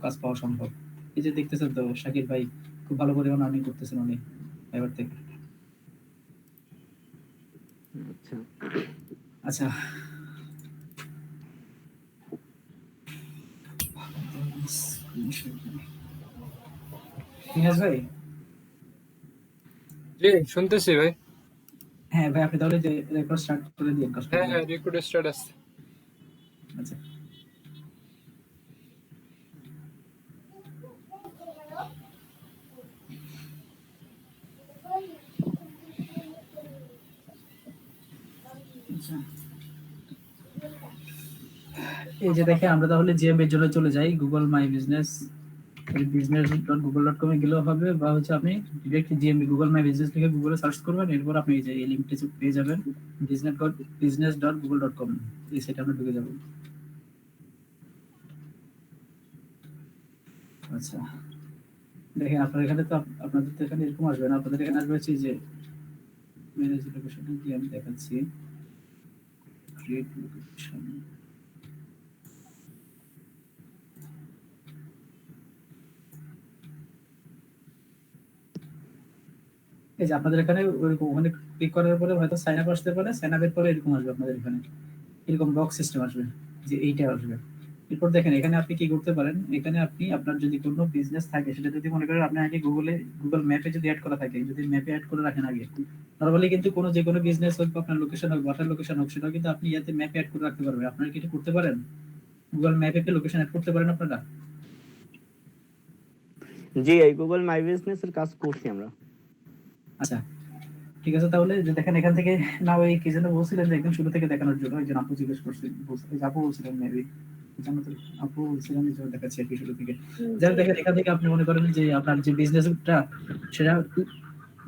কাজ পাওয়া সম্ভব। এই যে দেখতেছেন তো শাকির ভাই খুব ভালো পরিমাণ আর্নিং করতেছেন উনি এবার থেকে। আচ্ছা আচ্ছা নিয়াজ ভাই, জি শুনতেছি ভাই। হ্যাঁ ভাই আপনি তাহলে যে রেকর্ড স্টার্ট করে দিন কষ্ট হ্যাঁ করে। হ্যাঁ, রেকর্ড স্টার্ট আছে। আচ্ছা আচ্ছা, এই যে দেখে আমরা তাহলে জিএম এর জন্য চলে যাই গুগল মাই বিজনেস, business.google.com এ গেলেও হবে, বা হচ্ছে আপনি direct GMB Google my business লিখে গুগলে সার্চ করবেন, এরপর আপনি এই যে এই লিঙ্কটি পেয়ে যাবেন business.google.com, এই সেটা আমরা ঢুকে যাব। আচ্ছা দেখেন আপনার এখানে তো আপনাদের তো এখানে এরকম আসবে না, আপনাদের এখানে আসবে হচ্ছে যে ম্যানেজ লোকেশন কি আমি দেখাচ্ছি, ক্রিয়েট লোকেশন। এই যে আপনাদের এখানে ওইরকম ওখানে ক্লিক করার পরে হয়তো সাইন আপ আসতে পারে, সাইন আপের পরে এরকম আসবে আপনাদের এখানে, এরকম বক্স সিস্টেম আসবে যে এইটা আসবে। এরপর দেখেন এখানে আপনি কি করতে পারেন, এখানে আপনি আপনার যদি কোনো বিজনেস থাকে সেটা যদি মনে করেন আপনি আগে গুগল ম্যাপে যদি অ্যাড করা থাকে, যদি ম্যাপে অ্যাড করে রাখেন আগে, নরমালি কিন্তু কোনো যে কোনো বিজনেস হোক বা আপনার লোকেশন হোক, বাটার লোকেশন হোক, সেটাও কিন্তু আপনি ইয়াতে ম্যাপে অ্যাড করে রাখতে পারবেন। আপনারা কি এটা করতে পারেন? গুগল ম্যাপে লোকেশন অ্যাড করতে পারেন আপনারা? জি, এই গুগল মাই বিজনেস এর কাজ করছি আমরা। আচ্ছা ঠিক আছে, তাহলে যে দেখেন এখান থেকে না ওই কি যেন বলছিলেন যে একদম শুরু থেকে দেখানোর জন্য, ওই যে আপু জিজ্ঞেস করছিলেন, আপু বলছিলেন মেবি, জানো তো আপু বলছিলেন যে দেখাচ্ছি আর কি শুরু থেকে। যাই হোক, দেখেন এখান থেকে আপনি মনে করেন যে আপনার যে বিজনেসটা সেটা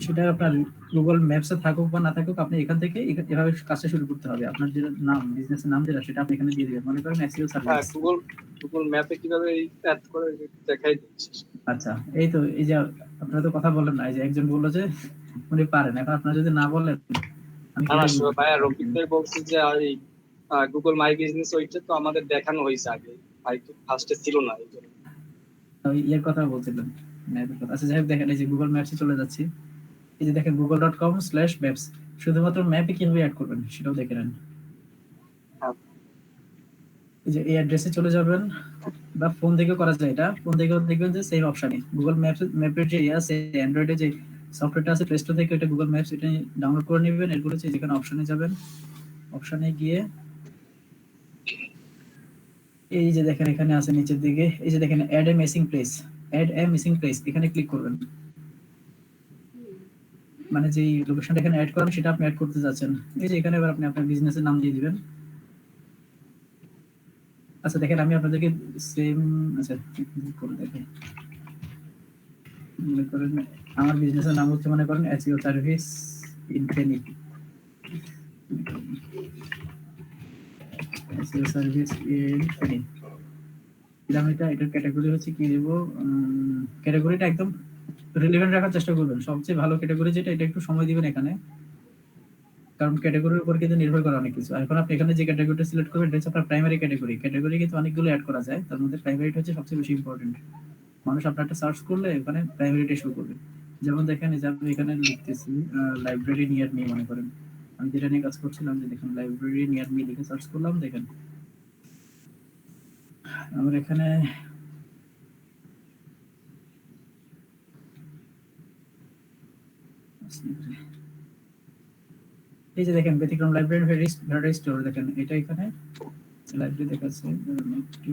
সেটা আপনার গুগল ম্যাপসে থাকুক বা না থাকুক, আপনি এখান থেকে এভাবে কাজটা শুরু করতে হবে। আপনার যে নাম, বিজনেসের নাম যেটা সেটা আপনি এখানে দিয়ে দিবেন, মনে করেন এসইও হ্যাঁ, সার্ভিস। গুগল ম্যাপে কিভাবে অ্যাড করে দেখাই দিচ্ছি। আচ্ছা এই তো, এই যে আপনারা তো কথা বলেন না, এই যে একজন বললো যে উনি পারেন, এখন আপনারা যদি না বলেন আমি না না, কিভাবে বুঝবো? ভাইয়া রফিক ভাই বলছে যে এই গুগল মাই বিজনেস ওইটা তো আমাদের দেখানো হয়েছে আগে, ভাই তো ফার্স্টে ছিল না এই জন্য। ওই ইয়ের কথা বলছিলাম, ম্যাপের কথা। আচ্ছা যাই হোক, দেখেন এই যে গুগল ম্যাপসে চলে যাচ্ছি, এই যে দেখেন google.com/maps, শুধুমাত্র ম্যাপে কিভাবে অ্যাড করবেন সেটাও দেখে নেন। হ্যাঁ এই যে এই অ্যাড্রেসে চলে যাবেন, বা ফোন থেকেও করা যায়, এটা ফোন থেকেও দেখবেন যে সেম অপশনই গুগল ম্যাপের যে ইয়ে আছে, অ্যান্ড্রয়েডে যে সফটওয়্যারটা আছে প্লে স্টোর থেকে, এটা গুগল ম্যাপস, এটা ডাউনলোড করে নেবেন। এরপর হচ্ছে যেখানে অপশনে যাবেন, অপশনে গিয়ে এই যে দেখেন এখানে আছে নিচের দিকে, এই যে দেখেন অ্যাড এ মিসিং প্লেস, এখানে ক্লিক করবেন। মানে যে লোকেশনটা এখানে অ্যাড করেন সেটা আপনি অ্যাড করতে যাচ্ছেন। এই যে এখানে এবার আপনি আপনার বিজনেসের নাম দিয়ে দিবেন। আচ্ছা দেখেন আমি আপনাদেরকে সেম, আচ্ছা করে দেখি, মনে করেন আমার বিজনেসের নাম হচ্ছে মনে করেন SEO service infinite, SEO service infinite. এটার ক্যাটাগরি হচ্ছে কি দেবো, ক্যাটাগরিটা একদম রিলেভেন্ট রাখার চেষ্টা করবেন, সবচেয়ে ভালো ক্যাটাগরি যেটা, এটা একটু সময় দিবেন এখানে, কারণ ক্যাটাগরির উপর কিন্তু নির্ভর করে অনেক কিছু। এখন আপনি এখানে যে ক্যাটাগরিটা সিলেক্ট করবেন এটা হচ্ছে আপনার প্রাইমারি ক্যাটাগরি। ক্যাটাগরি কিন্তু অনেকগুলো অ্যাড করা যায়, তার মধ্যে প্রাইমারিটা হচ্ছে সবচেয়ে বেশি ইম্পর্টেন্ট। মানুষ আপনারটা সার্চ করলে ওখানে প্রাইমারিটা শো করবে। যেমন দেখেন এই যে আমি এখানে লিখতেছি লাইব্রেরি নিয়ার মি, মনে করেন আমি যেটা নিয়ে কাজ করছিলাম, যে দেখেন লাইব্রেরি নিয়ার মি লিখে সার্চ করলাম, দেখেন আমার এখানে এই যে দেখেন ব্যতিক্রম লাইব্রেরি ভ্যারাইটি স্টোর, দেখেন এটা এখানে লাইব্রেরি দেখাচ্ছে একটু।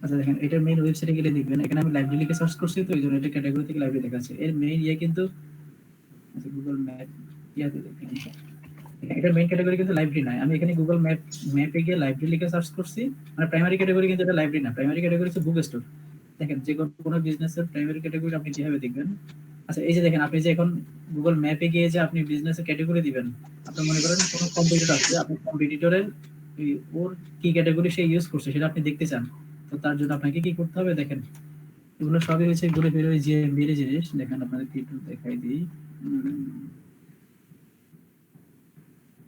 আচ্ছা দেখেন এটার মেইন ওয়েবসাইটে গেলে দেখবেন এখানে আমি লাইব্রেরি লিখে সার্চ করছি, তো এই জন্য এটা ক্যাটাগরি থেকে লাইব্রেরি দেখাচ্ছে। এর মেইন ইয়ে কিন্তু গুগল ম্যাপ ইয়াতে দেখেন, এটার মেইন ক্যাটাগরি কিন্তু লাইব্রেরি নয়। আমি এখানে গুগল ম্যাপে গিয়ে লাইব্রেরি লিখে সার্চ করছি, মানে প্রাইমারি ক্যাটাগরি কিন্তু এটা লাইব্রেরি না, প্রাইমারি ক্যাটাগরি হচ্ছে বুক স্টোর। দেখেন যে কোনো বিজনেসের প্রাইমারি ক্যাটাগরি আপনি কিভাবে দেখবেন। আচ্ছা এই যে দেখেন আপনি যে এখন গুগল ম্যাপে গিয়ে যে আপনি বিজনেসের ক্যাটাগরি দিবেন, আপনি মনে করেন কোনো কম্পিটিটর আছে, আপনি কম্পিটিটরের ওর কি ক্যাটাগরি সে ইউজ করছে সেটা আপনি দেখতে চান, তো তার জন্য আপনাকে কি করতে হবে, দেখেন এগুলো সবই হচ্ছে ঘুরে ফিরে ওই যে মেরে জিনিস। দেখেন আপনাদেরকে একটু দেখাই দিই,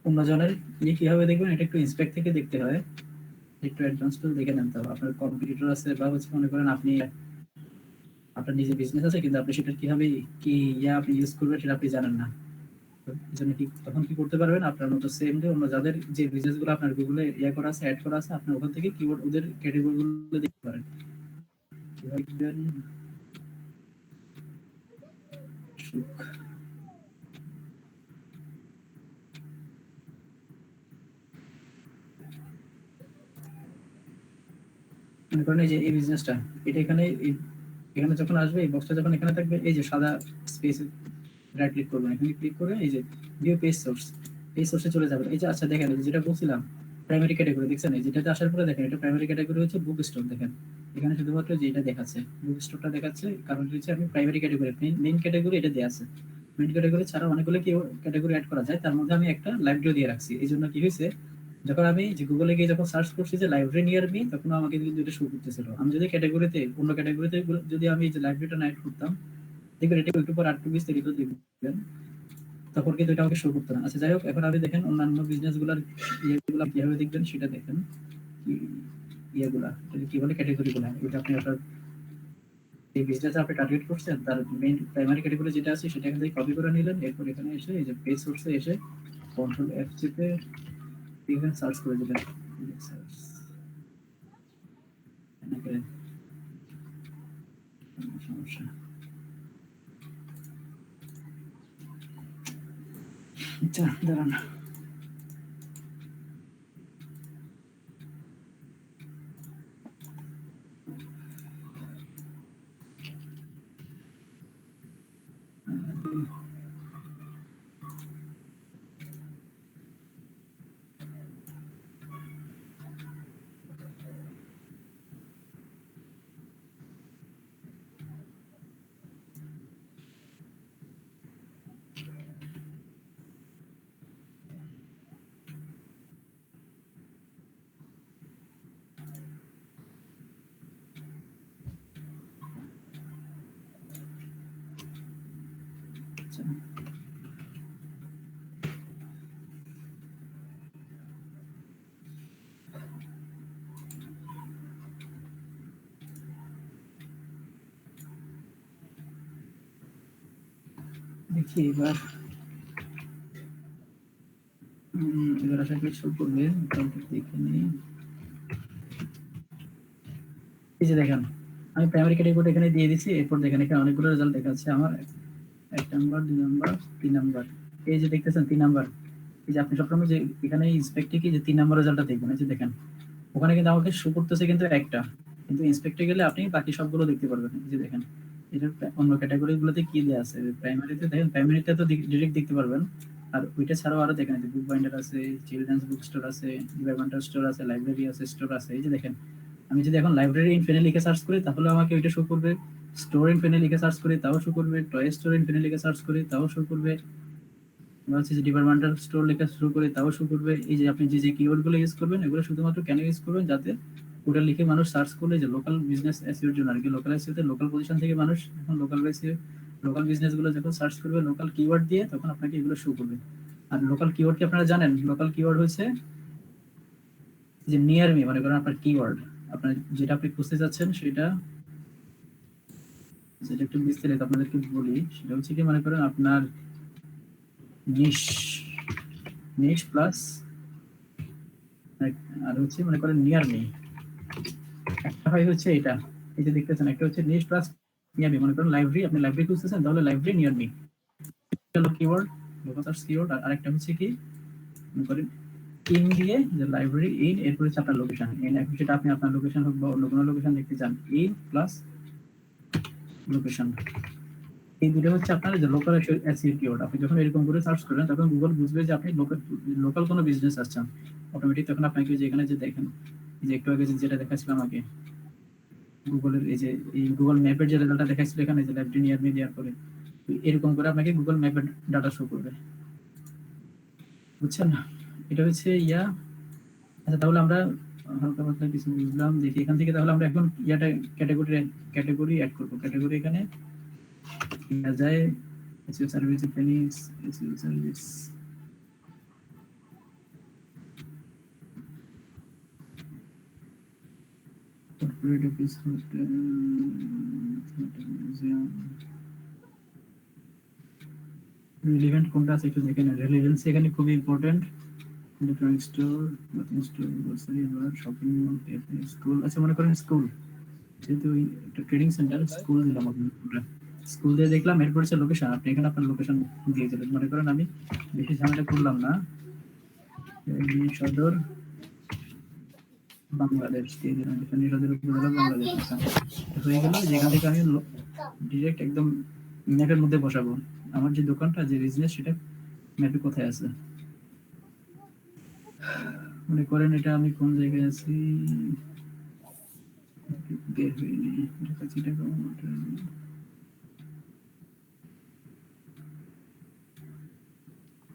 অন্যজনের ইয়ে কিভাবে দেখবেন, এটা একটু ইন্সপেক্ট থেকে দেখতে হয়। একটু অ্যাডভান্স টুল দেখে নেন। তো আপনার কম্পিটিটর আছে বা হচ্ছে মনে করেন আপনি আপনার নিজের বিজনেস আছে কিন্তু আপনি সেটা কিভাবে কি আপনি ইউজ করবেন সেটা আপনি জানেন না। তো এই জন্য কি তখন কি করতে পারবেন, আপনার মতো সেম যে অন্য যাদের যে বিজনেস গুলো আপনার গুগলে করা আছে, অ্যাড করা আছে, আপনি ওখান থেকে কিওয়ার্ড ওদের ক্যাটাগরি গুলো দেখতে পারেন। কিভাবে দেখবেন? সুখ। মনে করেন এই যে এই বিজনেসটা, এটা এখানে এখানে যখন আসবে এই বক্সটা যখন এখানে থাকবে, এই যে সাদা স্পেস রাইট ক্লিক করবেন, এখানে ক্লিক করে এই যে ভিউ পেজ সোর্স, এই সোর্সে চলে যাবেন। এই যে আচ্ছা দেখেন যেটা বলছিলাম প্রাইমারি ক্যাটাগরি, দেখছেন এই যেটাতে আসার পরে দেখেন এটা প্রাইমারি ক্যাটাগরি হচ্ছে বুক স্টোর। দেখেন এখানে শুধুমাত্র যে এটা দেখাচ্ছে বুক স্টোরটা দেখাচ্ছে, কারণ হচ্ছে আমি প্রাইমারি ক্যাটাগরি মেইন ক্যাটাগরি এটা দেওয়া আছে। মেইন ক্যাটাগরি ছাড়া অনেকগুলো কি ক্যাটাগরি অ্যাড করা যায়, তার মধ্যে আমি একটা লাইব্রেরি দিয়ে রাখছি। এই জন্য কি হয়েছে, যখন আমি যে গুগলে গিয়ে যখন সার্চ করছি যে লাইব্রেরি নিয়ার মি, তখন আমাকে কিন্তু এটা শো করতেছিল। আমি যদি ক্যাটাগরিতে অন্য ক্যাটাগরিতে যদি আমি যে লাইব্রেরিটা নাইট করতাম, দেখবেন এটা একটু পর আরেকটু বিস্তারিত দেখবেন, তখন কিন্তু এটা আমাকে শো করতো না। আচ্ছা যাই হোক, এখন আপনি দেখেন অন্যান্য বিজনেস গুলার ইয়েগুলা কিভাবে দেখবেন সেটা দেখেন। ইয়েগুলা কি বলে ক্যাটাগরি গুলা, এটা আপনি আপনার এই বিজনেস আপনি টার্গেট করছেন তার মেইন প্রাইমারি ক্যাটাগরি যেটা আছে সেটা এখান থেকে কপি করে নিলেন। এরপর এখানে এসে এই যে পেজ সোর্সে এসে কন্ট্রোল এফ চেপে এখানে সার্চ করে দিবেন। সমস্যা। আচ্ছা দাঁড়ান, আচ্ছা দেখি এবার। এবার আশা করি শুরু করবে, দেখে নিই। এই যে দেখেন আমি প্রাইমারি ক্যাটাগরি এখানে দিয়ে দিচ্ছি। এরপর দেখেন এখানে অনেকগুলো রেজাল্ট দেখাচ্ছে আমার, 1 নাম্বার 2 নাম্বার 3 নাম্বার। এই যে দেখতেছেন 3 নাম্বার, এই যে আপনি সবসময় যে এখানে ইন্সপেক্টে কি যে 3 নাম্বার রেজাল্টটা দেখবেন। এই যে দেখেন ওখানে কিন্তু আমাকে শো করতেছে কিন্তু একটা, কিন্তু ইন্সপেক্টে গেলে আপনি বাকি সবগুলো দেখতে পারবেন। এই যে দেখেন এটার অন্য ক্যাটাগরি গুলোতে কি দেওয়া আছে। প্রাইমারিতে দেখেন, প্রাইমারিতে তো ডিরেক্ট দেখতে পারবেন। আর ওইটা ছাড়াও আরো দেখেন বুক বাইন্ডার আছে, চিলড্রেন্স বুক স্টোর আছে, ডিপার্টমেন্টাল স্টোর আছে, লাইব্রেরি আছে, স্টোর আছে। এই যে দেখেন আমি যদি এখন লাইব্রেরি ইন ফেনে লিখে সার্চ করি তাহলে আমাকে ওইটা শো করবে। স্টোর ইন ফেনে লিখে সার্চ করি তাও শো করবে। টয় স্টোর ইন ফেনে লিখে সার্চ করি তাও শো করবে। হচ্ছে যে ডিপার্টমেন্টাল স্টোর লেখা শুরু করে তাও শো করবে। এই যে আপনি যে কিওয়ার্ড গুলো ইউজ করবেন এগুলো শুধুমাত্র কেন ইউজ করবেন, যাতে ওটা লিখে মানুষ সার্চ করলে যে লোকাল বিজনেস এসইওর জন্য আর কি, লোকাল এসইওতে লোকাল পজিশন থেকে মানুষ এখন লোকাল এসইও লোকাল বিজনেস গুলো যখন সার্চ করবে লোকাল কিওয়ার্ড দিয়ে, তখন আপনাকে এগুলো শো করবে। আর লোকাল কিওয়ার্ড কি আপনারা জানেন? লোকাল কিওয়ার্ড হচ্ছে যে নিয়ার মি, মনে করেন আপনার কিওয়ার্ড আপনার যেটা আপনি খুঁজতে যাচ্ছেন সেটা, যেটা একটু বিস্তারিত আপনাদেরকে বলি, সেটা হচ্ছে কি মনে করেন আপনার নিশ নিশ প্লাস আর হচ্ছে মনে করেন নিয়ার মি। একটা হয় হচ্ছে এটা, এই যে দেখতেছেন একটা হচ্ছে নিশ প্লাস নিয়ার মি। মনে করেন লাইব্রেরি, আপনি লাইব্রেরি খুঁজতেছেন তাহলে লাইব্রেরি নিয়ার মি হলো কিওয়ার্ড, লোকাল সার্চ কিওয়ার্ড। আর আরেকটা হচ্ছে কি মনে করেন ইন দিয়ে যে লাইব্রেরি ইন, এরপর হচ্ছে আপনার লোকেশন ইন, এখন সেটা আপনি আপনার লোকেশন হোক বা অন্য কোনো লোকেশন দেখতে চান, ইন প্লাস লোকেশন। এই দুটো হচ্ছে আপনার যে লোকাল এসইও কিওয়ার্ড। আপনি যখন এরকম করে সার্চ করবেন তখন গুগল বুঝবে যে আপনি লোকাল কোনো বিজনেস আসছেন অটোমেটিক। তখন আপনাকে যে এখানে যে দেখেন যে একটু আগে যেটা দেখাচ্ছিল আমাকে গুগলের এই যে এই গুগল ম্যাপের যে রেজাল্টটা দেখাচ্ছিল এখানে যে লাইব্রেরি নিয়ার মি দেওয়ার পরে এরকম করে আপনাকে গুগল ম্যাপের ডাটা শো করবে, বুঝছেন না? এটা হচ্ছে ইয়া। আচ্ছা তাহলে আমরা হালকা পাতলা কিছু বুঝলাম। দেখি এখান থেকে তাহলে আমরা এখন ইয়াটা ক্যাটাগরি অ্যাড করবো। ক্যাটাগরি এখানে যায় SEO service, SEO service. Corporate office, hotel, museum, relevant কোনটা আছে একটু দেখে নেন। রিলেভেন্সি এখানে খুবই important. Electronic store, clothing store, grocery, bar, shopping mall, cafe, school. আচ্ছা মনে করেন স্কুল, যেহেতু একটা ট্রেডিং সেন্টার, স্কুল দিলাম আমরা। স্কুল দিয়ে দেখলাম, এরপর হচ্ছে লোকেশন। আপনি এখানে আপনার লোকেশন দিয়ে দিলেন। মনে করেন আমি বেশি ঝামেলা করলাম না, সদর বাংলাদেশ দিয়ে দিলাম। এখানে সদর উপজেলা বাংলাদেশ। আচ্ছা, হয়ে গেল। যেখান থেকে আমি ডিরেক্ট একদম ম্যাপের মধ্যে বসাবো আমার যে দোকানটা, যে বিজনেস, সেটা ম্যাপে কোথায় আছে। মনে করেন এটা আমি কোন জায়গায় আছি, বের হয়নি। ঢাকা চিটাগং।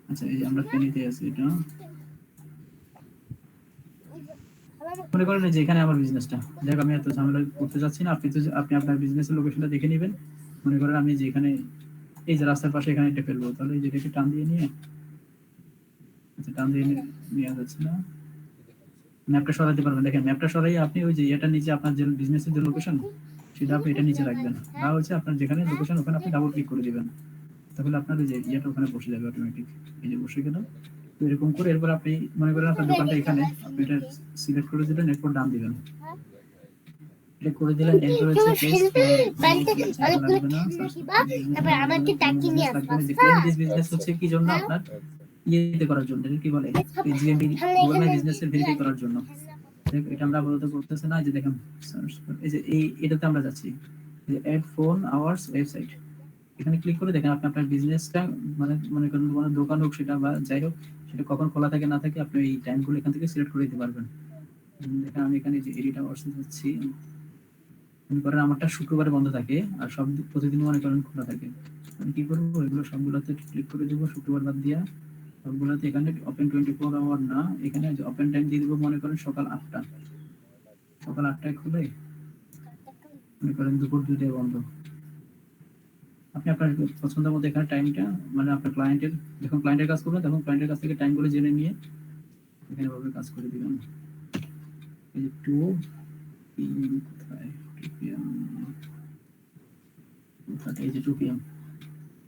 আচ্ছা, এই যে আমরা ফেনীতে আছি। এটা মনে করেন যে এখানে আমার বিজনেসটা। দেখ, আমি এত ঝামেলা করতে যাচ্ছি না। আপনি আপনার বিজনেসের লোকেশনটা দেখে নেবেন। মনে করেন আমি যেখানে, এই যে রাস্তার পাশে এখানে এটা ফেলবো, তাহলে এই যেটাকে টান দিয়ে নিয়ে, আচ্ছা টান দিয়ে নেওয়া যাচ্ছে না, ম্যাপটা সরাতে পারবেন। দেখেন ম্যাপটা সরাই আপনি ওই যে এটা নিচে আপনার যে বিজনেসের যে লোকেশন, সেটা আপনি এটা নিচে রাখবেন। বা হচ্ছে আপনার যেখানে লোকেশন, ওখানে আপনি ডাবল ক্লিক করে দিবেন, তাহলে আপনার ওই যে ইয়েটা ওখানে বসে যাবে অটোমেটিক। এই যে বসে গেল। তো এরকম করে এরপর আপনি মনে করেন আপনার দোকানটা এখানে, আপনি এটা সিলেক্ট করে দিলেন, এরপর ডান দিবেন। এটা করে দিলেন, এরপর হচ্ছে বিজনেস হচ্ছে কি জন্য আপনার ইয়েতে করার জন্য, কি বলে জিএমবি, গুগল মাই বিজনেসের ভেরিফাই করার জন্য। এটা আমরা আপাতত করতেছি না। যে দেখেন, এই যে এটাতে আমরা যাচ্ছি, যে অ্যাড ফোন আওয়ার্স ওয়েবসাইট, এখানে ক্লিক করে দেখেন আপনি আপনার বিজনেসটা, মানে মনে করেন কোনো দোকান হোক সেটা, বা যাই হোক, সেটা কখন খোলা থাকে না থাকে, আপনি এই টাইমগুলো এখান থেকে সিলেক্ট করে দিতে পারবেন। দেখেন আমি এখানে যে এডিট আওয়ার্সে যাচ্ছি, মনে করেন আমারটা শুক্রবারে বন্ধ থাকে, আর সব প্রতিদিন মনে করেন খোলা থাকে। আমি কি করবো, এগুলো সবগুলোতে ক্লিক করে দেবো, শুক্রবার বাদ দিয়া সবগুলোতে। এখানে ওপেন 24 আওয়ার না, এখানে ওপেন টাইম দিয়ে দেবো মনে করেন সকাল 8টা। সকাল 8টায় খুলে মনে করেন দুপুর 2টায় বন্ধ। আপনি আপনার পছন্দের মতো এখানে টাইমটা, মানে আপনার ক্লায়েন্টের, যখন ক্লায়েন্টের কাজ করবেন তখন ক্লায়েন্টের কাছ থেকে টাইমগুলো জেনে নিয়ে এখানে ভাবে কাজ করে দিবেন। এই যে 2 PM, কোথায় 2 PM, কোথায়, এই যে 2 PM,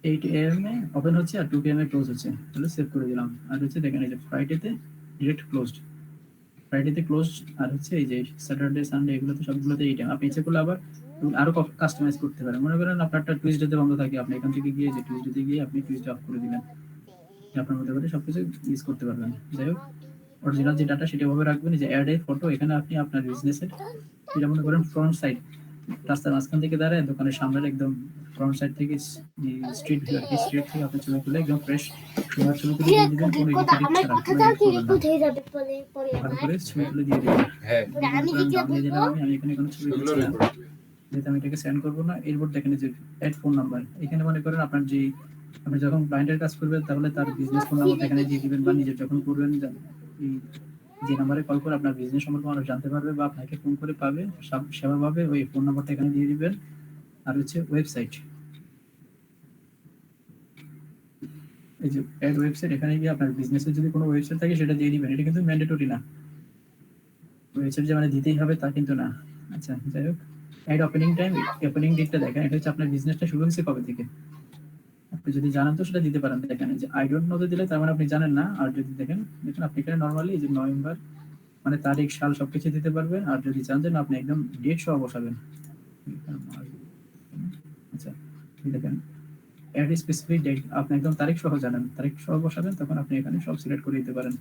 8 AM এ ওপেন হচ্ছে আর 2 PM এ ক্লোজ হচ্ছে, তাহলে সেভ করে দিলাম। আর হচ্ছে দেখেন এই যে ফ্রাইডেতে ডিরেক্ট ক্লোজড, ফ্রাইডেতে ক্লোজ। আর হচ্ছে এই যে স্যাটারডে সানডে এগুলোতে সবগুলোতে এই টাইম। আপনি ইচ্ছে করলে আবার আরো কাস্টমাইজ করতে পারেন। মনে করেন আপনারটা টুইসডেতে বন্ধ থাকে, আপনি এখান থেকে গিয়ে যে টুইসডেতে গিয়ে আপনি টুইসডে অফ করে দিবেন। আপনার মতো করে সবকিছু ইউজ করতে পারবেন। যাই হোক, অরিজিনাল যে ডাটা সেটা ভাবে রাখবেন। যে অ্যাড এর ফটো, এখানে আপনি আপনার বিজনেসের, যেটা মনে করেন ফ্রন্ট সাইড, রাস্তার মাঝখান থেকে দাঁড়ায় দোকানের সামনের একদম ফ্রন্ট সাইড থেকে, স্ট্রিট ভিউ আর কি, স্ট্রিট থেকে আপনি ছবি তুলে একদম ফ্রেশ সুন্দর ছবি তুলে দিয়ে দিবেন, কোনো এডিট ছাড়া, কোনো এডিট করবেন না, ভালো করে ছবি তুলে দিয়ে দিবেন। দিয়ে দিলাম আমি এখানে কোনো ছবি দিচ্ছি না, যেহেতু আমি এটাকে সেন্ড করবো না। এরপর দেখেন যে অ্যাড ফোন নাম্বার, এখানে মনে করেন আপনার যে, আপনি যখন ক্লায়েন্টের কাজ করবেন তাহলে তার বিজনেস ফোন নাম্বার এখানে দিয়ে দিবেন, বা নিজে যখন করবেন এই যে নাম্বারে কল করে আপনার বিজনেস সম্পর্কে মানুষ জানতে পারবে বা আপনাকে ফোন করে পাবে, সেভাবে ওই ফোন নাম্বারটা এখানে দিয়ে দিবেন। আর হচ্ছে ওয়েবসাইট, এই যে অ্যাড ওয়েবসাইট, এখানে গিয়ে আপনার বিজনেসের যদি কোনো ওয়েবসাইট থাকে সেটা দিয়ে দিবেন। এটা কিন্তু ম্যান্ডেটরি না, ওয়েবসাইট যে মানে দিতেই হবে তা কিন্তু না। আচ্ছা যাই হোক, অ্যাড ওপেনিং টাইম, ওপেনিং ডেটটা দেখেন, এটা হচ্ছে আপনার বিজনেসটা শুরু হয়েছে কবে থেকে। আপনি যদি জানেন তো সেটা দিতে পারেন। দেখেন যে আই ডোন্ট নো দিলে তার মানে আপনি জানেন না। আর যদি দেখেন আপনি এখানে নরমালি যে নভেম্বর, মানে তারিখ সাল সবকিছু দিতে পারবেন। আর যদি চান যে না, আপনি একদম ডেট সহ বসাবেন। আচ্ছা দেখেন, অ্যাড স্পেসিফিক ডেট, আপনি একদম তারিখ সহ জানেন, তারিখ সহ বসাবেন, তখন আপনি এখানে সব সিলেক্ট করে দিতে পারেন।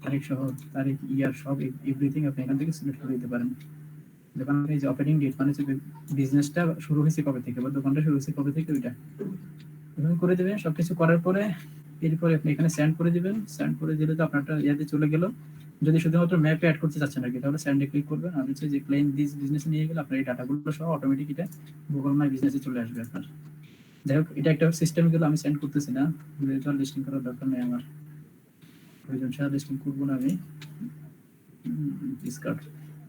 তারিখ সহ, তারিখ, ইয়ার, সব এভরিথিং আপনি এখান থেকে সিলেক্ট করে দিতে পারেন। যখন এই যে ওপেনিং ডেট, মানে হচ্ছে বিজনেসটা শুরু হয়েছে কবে থেকে বা দোকানটা শুরু হয়েছে কবে থেকে, ওইটা এভাবে করে দেবেন। সবকিছু করার পরে এরপরে আপনি এখানে সেন্ড করে দিবেন। সেন্ড করে দিলে তো আপনারটা ইয়াতে চলে গেল। যদি শুধুমাত্র ম্যাপে অ্যাড করতে চাচ্ছেন আর কি, তাহলে সেন্ডে ক্লিক করবেন। আর হচ্ছে যে ক্লেম দিস বিজনেস নিয়ে গেলে আপনার এই ডাটাগুলো সহ অটোমেটিক এটা গুগল মাই বিজনেসে চলে আসবে আপনার। যাই হোক, এটা একটা সিস্টেম, গুলো আমি সেন্ড করতেছি না, লিস্টিং করার দরকার নেই আমার, প্রয়োজন ছাড়া লিস্টিং করবো না আমি। ডিসকার্ড,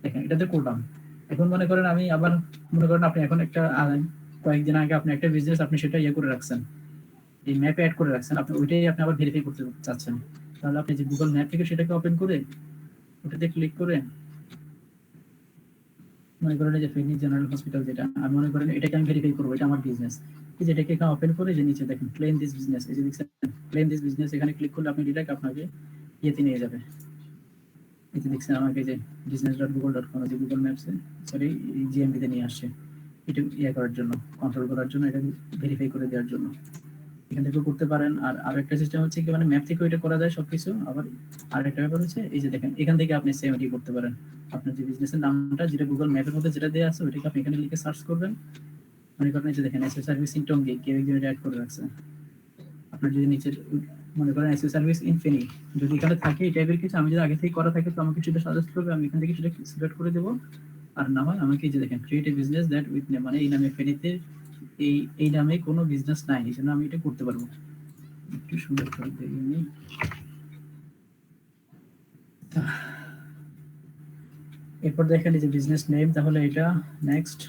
দেখেন এটাতে করলাম। এখন মনে করেন আমি আবার, মনে করেন আপনি এখন একটা কয়েকদিন আগে আপনি একটা বিজনেস আপনি সেটা ইয়ে করে রাখছেন, এই ম্যাপে অ্যাড করে রাখছেন, আপনি ওইটাই আপনি আবার ভেরিফাই করতে চাচ্ছেন। তাহলে আপনি যে গুগল ম্যাপ থেকে সেটাকে ওপেন করে ওটাতে ক্লিক করে মনে করেন এই যে ফেনী জেনারেল হসপিটাল, যেটা আমি মনে করেন এটাকে আমি ভেরিফাই করবো, এটা আমার বিজনেস। এই যে এটাকে এখানে ওপেন করে যে নিচে দেখেন ক্লেম দিস বিজনেস, এই যে দেখছেন ক্লেম দিস বিজনেস, এখানে ক্লিক করলে আপনি ডিরেক্ট আপনাকে ইয়েতে নিয়ে যাবে। এই যে দেখছেন আমাকে যে business.google.com, যে গুগল ম্যাপসে সরি জিএমবি তে নিয়ে আসছে, এটা ইয়ে করার জন্য, কন্ট্রোল করার জন্য, এটা ভেরিফাই করে দেওয়ার জন্য এখান থেকেও করতে পারেন। আর আরেকটা সিস্টেম হচ্ছে কি, মানে ম্যাপ থেকেও এটা করা যায় সবকিছু। আবার আরেকটা ব্যাপার হচ্ছে এই যে দেখেন এখান থেকে আপনি সেম এটি করতে পারেন। আপনার যে বিজনেসের নামটা যেটা গুগল ম্যাপের মধ্যে যেটা দেওয়া আছে ওইটাকে আপনি এখানে লিখে সার্চ করবেন। মনে করেন এই যে দেখেন এসএ সার্ভিস ইন টঙ্গী, কেউ একজন এটা অ্যাড করে রাখছে। আপনার যদি নিচে মনে করেন এসএ সার্ভিস ইন ফেনী, যদি এখানে থাকে এই টাইপের কিছু, আমি যদি আগে থেকে করা থাকে তো আমাকে সেটা সাজেস্ট করবে, আমি এখান থেকে সেটা সিলেক্ট করে দেবো। আর না হয় আমাকে এই যে দেখেন create a business that with name, মানে এই নামে ফেনীতে এই নামে কোনো বিজনেস নাই, এই জন্য আমি এটা করতে পারবো। একটু সুন্দর করে দেখি। এরপর দেখেন এই যে বিজনেস নেম, তাহলে এটা নেক্সট।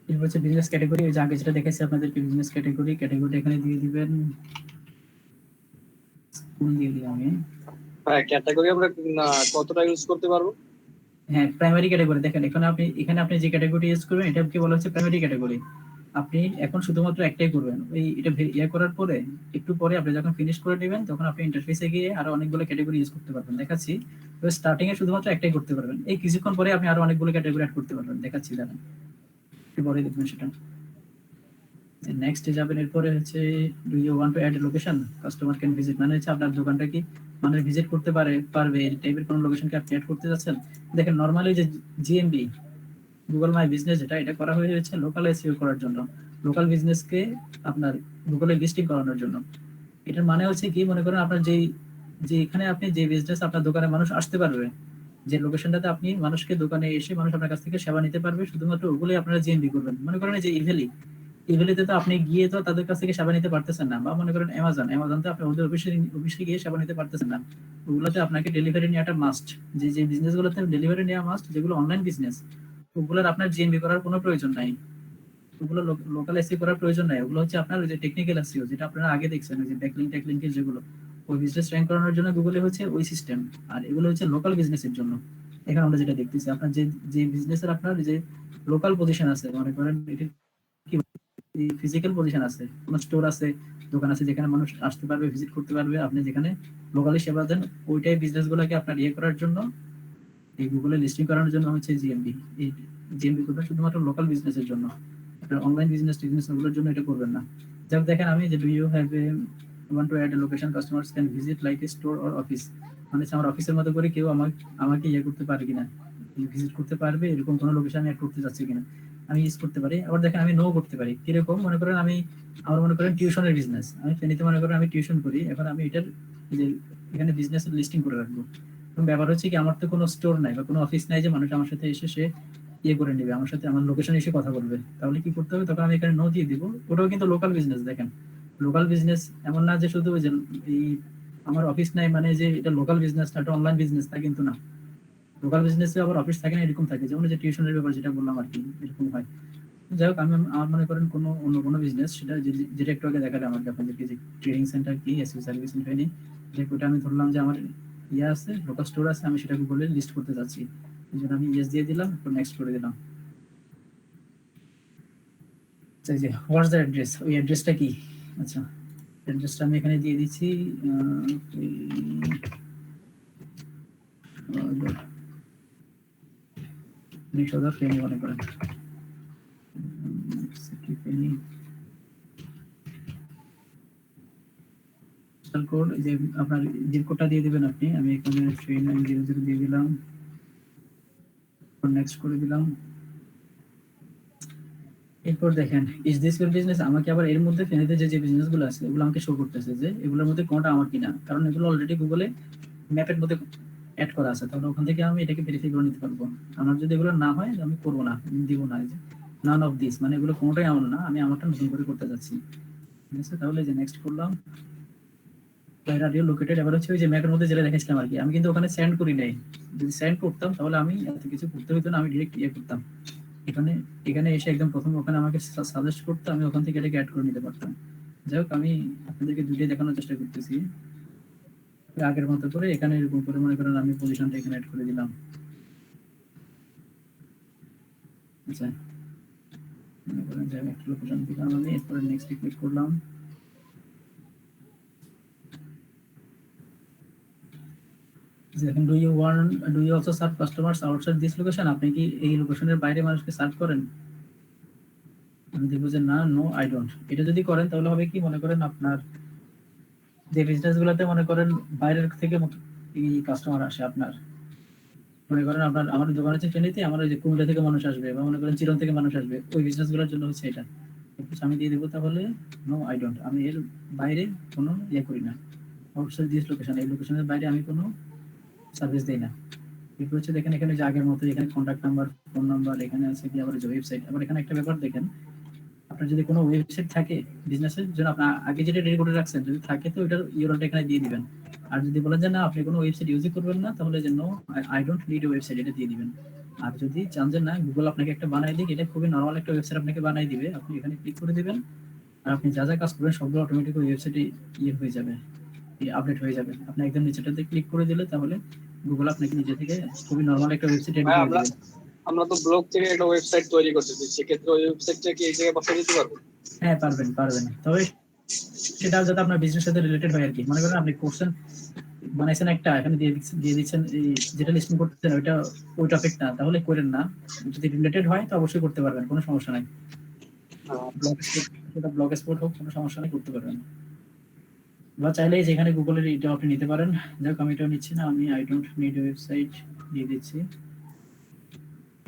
এরপর হচ্ছে বিজনেস ক্যাটাগরি, ওই যে আগে যেটা দেখাচ্ছি আপনাদেরকে বিজনেস ক্যাটাগরি, ক্যাটাগরি এখানে দিয়ে দিবেন কোন দিয়ে দিই আমি। হ্যাঁ, ক্যাটাগরি আমরা কতটা ইউজ করতে পারবো? হ্যাঁ, প্রাইমারি ক্যাটাগরি দেখেন এখানে আপনি যে ক্যাটাগরি ইউজ করবেন এটাকে বলা হচ্ছে প্রাইমারি ক্যাটাগরি। আপনি এখন শুধুমাত্র একটাই করবেন, এটা ইয়ে করার পরে একটু পরে আপনি যখন ফিনিশ করে নেবেন তখন আপনি ইন্টারফেসে গিয়ে আরো অনেকগুলো ক্যাটাগরি ইউজ করতে পারবেন, দেখাচ্ছি। তবে স্টার্টিং এ শুধুমাত্র একটাই করতে পারবেন, এই কিছুক্ষণ পরে আপনি আরো অনেকগুলো ক্যাটাগরি অ্যাড করতে পারবেন, দেখাচ্ছি দাঁড়ান একটু পরে দেখবেন সেটা। নেক্সটে যাবেন, এরপরে হচ্ছে do you want to add location customer can visit, মানে হচ্ছে আপনার দোকানটা কি মানুষ ভিজিট করতে পারবে এই টাইপের কোন লোকেশনকে আপনি অ্যাড করতে যাচ্ছেন। দেখেন নরমালি যে জিএমবি গুগল মাই বিজনেস, যেটা এটা করা হয়েছে লোকাল এসইও করার জন্য, লোকাল বিজনেসকে আপনার গুগলে লিস্টিং করানোর জন্য। এটার মানে হচ্ছে কি, মনে করেন আপনার যে এখানে আপনি যে বিজনেস আপনার দোকানে মানুষ আসতে পারবে, যে লোকেশনটাতে আপনি মানুষকে দোকানে এসে মানুষ আপনার কাছ থেকে সেবা নিতে পারবে, শুধুমাত্র ওগুলোই আপনারা জিএমবি করবেন। মনে করেন যে ইভেলিতে তো আপনি গিয়ে তো তাদের কাছ থেকে সেবা নিতে পারতেছেন না, বা মনে করেন অ্যামাজন তো আপনি ওদের অফিসে গিয়ে সেবা নিতে পারতেছেন না, ওগুলোতে আপনাকে ডেলিভারি নেওয়াটা মাস্ট। যে বিজনেস গুলোতে ডেলিভারি নেওয়া মাস্ট, যেগুলো অনলাইন বিজনেস, ওগুলোর আপনার জিএমবি করার কোনো প্রয়োজন নাই, ওগুলো লোকাল এসইও করার প্রয়োজন নাই। ওগুলো হচ্ছে আপনার ওই যে টেকনিক্যাল এসইও, যেটা আপনারা আগে দেখছেন ওই যে ব্যাকলিংক ট্যাগলিংকের যেগুলো, ওই বিজনেস র্যাঙ্ক করানোর জন্য গুগলে হচ্ছে ওই সিস্টেম। আর এগুলো হচ্ছে লোকাল বিজনেসের জন্য। এখানে আমরা যেটা দেখতেছি আপনার যে বিজনেসের আপনার যে লোকাল পজিশন আছে, মনে করেন এটা কি ফিজিক্যাল পজিশন আছে, কোন স্টোর আছে, দোকান আছে যেখানে মানুষ আসতে পারবে, ভিজিট করতে পারবে, আপনি যেখানে লোকালি সেবা দেন, ওইটাই বিজনেস গুলোকে আপনার ইয়ে করার জন্য, এই গুগলে লিস্টিং করানোর জন্য হচ্ছে জিএমবি। এই জিএমবি করবেন শুধুমাত্র লোকাল বিজনেসের জন্য, আপনার অনলাইন বিজনেস ওগুলোর জন্য এটা করবেন না। যাক দেখেন আমি যে do you have a want to add a location customers can visit like a store or office, মানে আমার অফিসের মতো করে কেউ আমাকে ইয়ে করতে পারে কিনা, ভিজিট করতে পারবে এরকম কোনো লোকেশন আমি অ্যাড করতে যাচ্ছি কিনা, আমি ইউজ করতে পারি। আবার দেখেন আমি নো করতে পারি, কিরকম মনে করেন আমার মনে করেন টিউশনের বিজনেস, আমি ফেনীতে মনে করেন আমি টিউশন করি, এখন আমি এটার যে এখানে বিজনেস লিস্টিং করে রাখবো। এবং ব্যাপার হচ্ছে কি, আমার তো কোনো স্টোর নাই বা কোনো অফিস নাই যে মানুষ আমার সাথে এসে সে ইয়ে করে নেবে, আমার সাথে আমার লোকেশন এসে কথা বলবে, তাহলে কি করতে হবে, তখন আমি এখানে নো দিয়ে দিব। ওটাও কিন্তু লোকাল বিজনেস, দেখেন লোকাল বিজনেস এমন না যে শুধু যে এই আমার অফিস নাই মানে যে এটা লোকাল বিজনেস না, এটা অনলাইন বিজনেস, তা কিন্তু না। লোকাল বিজনেসে আবার অফিস থাকে না, এরকম থাকে, যেমন যে টিউশনের ব্যাপার যেটা বললাম আর কি, এরকম হয়। যাই হোক, আমার মনে করেন অন্য কোনো বিজনেস, সেটা যেটা একটু আগে দেখালে আমাকে আপনাদেরকে, যে ট্রেডিং সেন্টার কি এসইও সার্ভিস ইনফাইনি, যে ওটা আমি ধরলাম যে আমার ইয়ে আছে, লোকাল স্টোর আছে, আমি সেটা গুগলে লিস্ট করতে যাচ্ছি, এই জন্য আমি ইয়েস দিয়ে দিলাম, একটু নেক্সট করে দিলাম। আচ্ছা, এই যে হোয়াটস দ্য অ্যাড্রেস, ওই অ্যাড্রেসটা কি, আচ্ছা অ্যাড্রেসটা আমি এখানে দিয়ে দিচ্ছি। ফেনী মনে করেন, ফেনী কোড, যে আপনার জিপ কোডটা দিয়ে দিবেন আপনি, আমি এখানে 3900 দিয়ে দিলাম, নেক্সট করে দিলাম। এরপর দেখেন ইজ দিস ইউর বিজনেস, আমাকে আবার এর মধ্যে ফেনীতে যে বিজনেস গুলো আছে এগুলো আমাকে শো করতেছে যে এগুলোর মধ্যে কোনটা আমার কিনা, কারণ এগুলো অলরেডি গুগলে ম্যাপের মধ্যে অ্যাড করা আছে, তাহলে ওখান থেকে আমি এটাকে ভেরিফাই করে নিতে পারবো। আমার যদি এগুলো না হয় আমি করবো না, দিব না, যে নান অফ দিস, মানে এগুলো কোনোটাই আমার না, আমি আমারটা নতুন করে করতে যাচ্ছি। ঠিক আছে, তাহলে যে নেক্সট করলাম। রাডিও লোকেটেড, এবার হচ্ছে ওই যে ম্যাপের মধ্যে যেটা দেখেছিলাম আর কি, আমি কিন্তু ওখানে সেন্ড করি নাই, যদি সেন্ড করতাম তাহলে আমি এত কিছু করতে হতো না, আমি ডিরেক্ট ইয়ে করতাম, এখানে এখানে এসে একদম প্রথম ওখানে আমাকে সাজেস্ট করতে, আমি ওখান থেকে এটাকে অ্যাড করে নিতে পারতাম। যাই হোক, আমি আপনাদেরকে দুটোই দেখানোর চেষ্টা করতেছি আগের মতো করে। এখানে এরকম করে মনে করেন আমি পজিশনটা এখানে অ্যাড করে দিলাম, আচ্ছা, মনে করেন যে আমি একটা লোকেশন দিলাম, আমি এরপরে নেক্সট ক্লিক করলাম। দেখেন, do you also serve customers outside this location? আপনি কি এই লোকেশনের বাইরে মানুষকে সার্ভ করেন? আমি দেখবো যে না, নো আই ডোন্ট। এটা যদি করেন তাহলে হবে কি, মনে করেন আপনার যে বিজনেস গুলোতে মনে করেন বাইরের থেকে এই কাস্টমার আসে আপনার, মনে করেন আপনার আমার দোকান হচ্ছে ট্রেনিতে, আমার ওই যে কুমিল্লা থেকে মানুষ আসবে বা মনে করেন চিরন থেকে মানুষ আসবে, ওই বিজনেস গুলোর জন্য হচ্ছে এটা। আমি দিয়ে দেবো তাহলে নো আই ডোন্ট, আমি এর বাইরে কোনো ইয়ে করি না। আউটসাইড দিস লোকেশন, এই লোকেশনের বাইরে আমি কোনো সার্ভিস দিই না। এরপর হচ্ছে দেখেন এখানে যে আগের মতো এখানে কন্ট্যাক্ট নাম্বার, ফোন নাম্বার, এখানে আছে কি আবার যে ওয়েবসাইট। আবার এখানে একটা ব্যাপার দেখেন, আপনার যদি কোনো ওয়েবসাইট থাকে বিজনেসের জন্য, আপনার আগে যেটা রেডি করে রাখছেন যদি থাকে তো ওটার ইউআরএলটা এখানে দিয়ে দিবেন। আর যদি বলেন যে না আপনি কোনো ওয়েবসাইট ইউজই করবেন না, তাহলে যে no I don't need a website এটা দিয়ে দিবেন। আর যদি চান যে না গুগল আপনাকে একটা বানাই দিক, এটা খুবই নরমাল একটা ওয়েবসাইট আপনাকে বানাই দিবে, আপনি এখানে ক্লিক করে দিবেন। আর আপনি যা যা কাজ করবেন সবগুলো অটোমেটিক ওই ওয়েবসাইটে ইয়ে হয়ে যাবে, আপডেট হয়ে যাবে। আপনি একদম নিচেটাতে ক্লিক করে দিলে তাহলে গুগল আপনাকে নিজে থেকে খুবই নরমাল একটা ওয়েবসাইট রেডি ভাই করে আমরা দিবে। আমরা তো ব্লগ থেকে একটা ওয়েবসাইট তৈরি করতেছি, সেক্ষেত্রে ওই ওয়েবসাইটটা কি এই জায়গায় বসাই দিতে পারবো? হ্যাঁ পারবেন পারবেন, তবে সেটা যাতে আপনার বিজনেস সাথে রিলেটেড হয় আর কি। মনে করেন আপনি কোশ্চেন বানাইছেন একটা, এখানে দিয়ে দিচ্ছেন এই যেটা লিস্টিং করতেছেন ওইটা ওই টপিক না, তাহলে করেন না। যদি রিলেটেড হয় তো অবশ্যই করতে পারবেন, কোনো সমস্যা নাই। ব্লগ স্পট, সেটা ব্লগ স্পট হোক, কোনো সমস্যা নাই, করতে পারবেন। বা চাইলে যেখানে গুগলের এটা আপনি নিতে পারেন। যাক আমি এটাও নিচ্ছি না, আমি আই ডোন্ট নিড ওয়েবসাইট দিয়ে দিচ্ছি।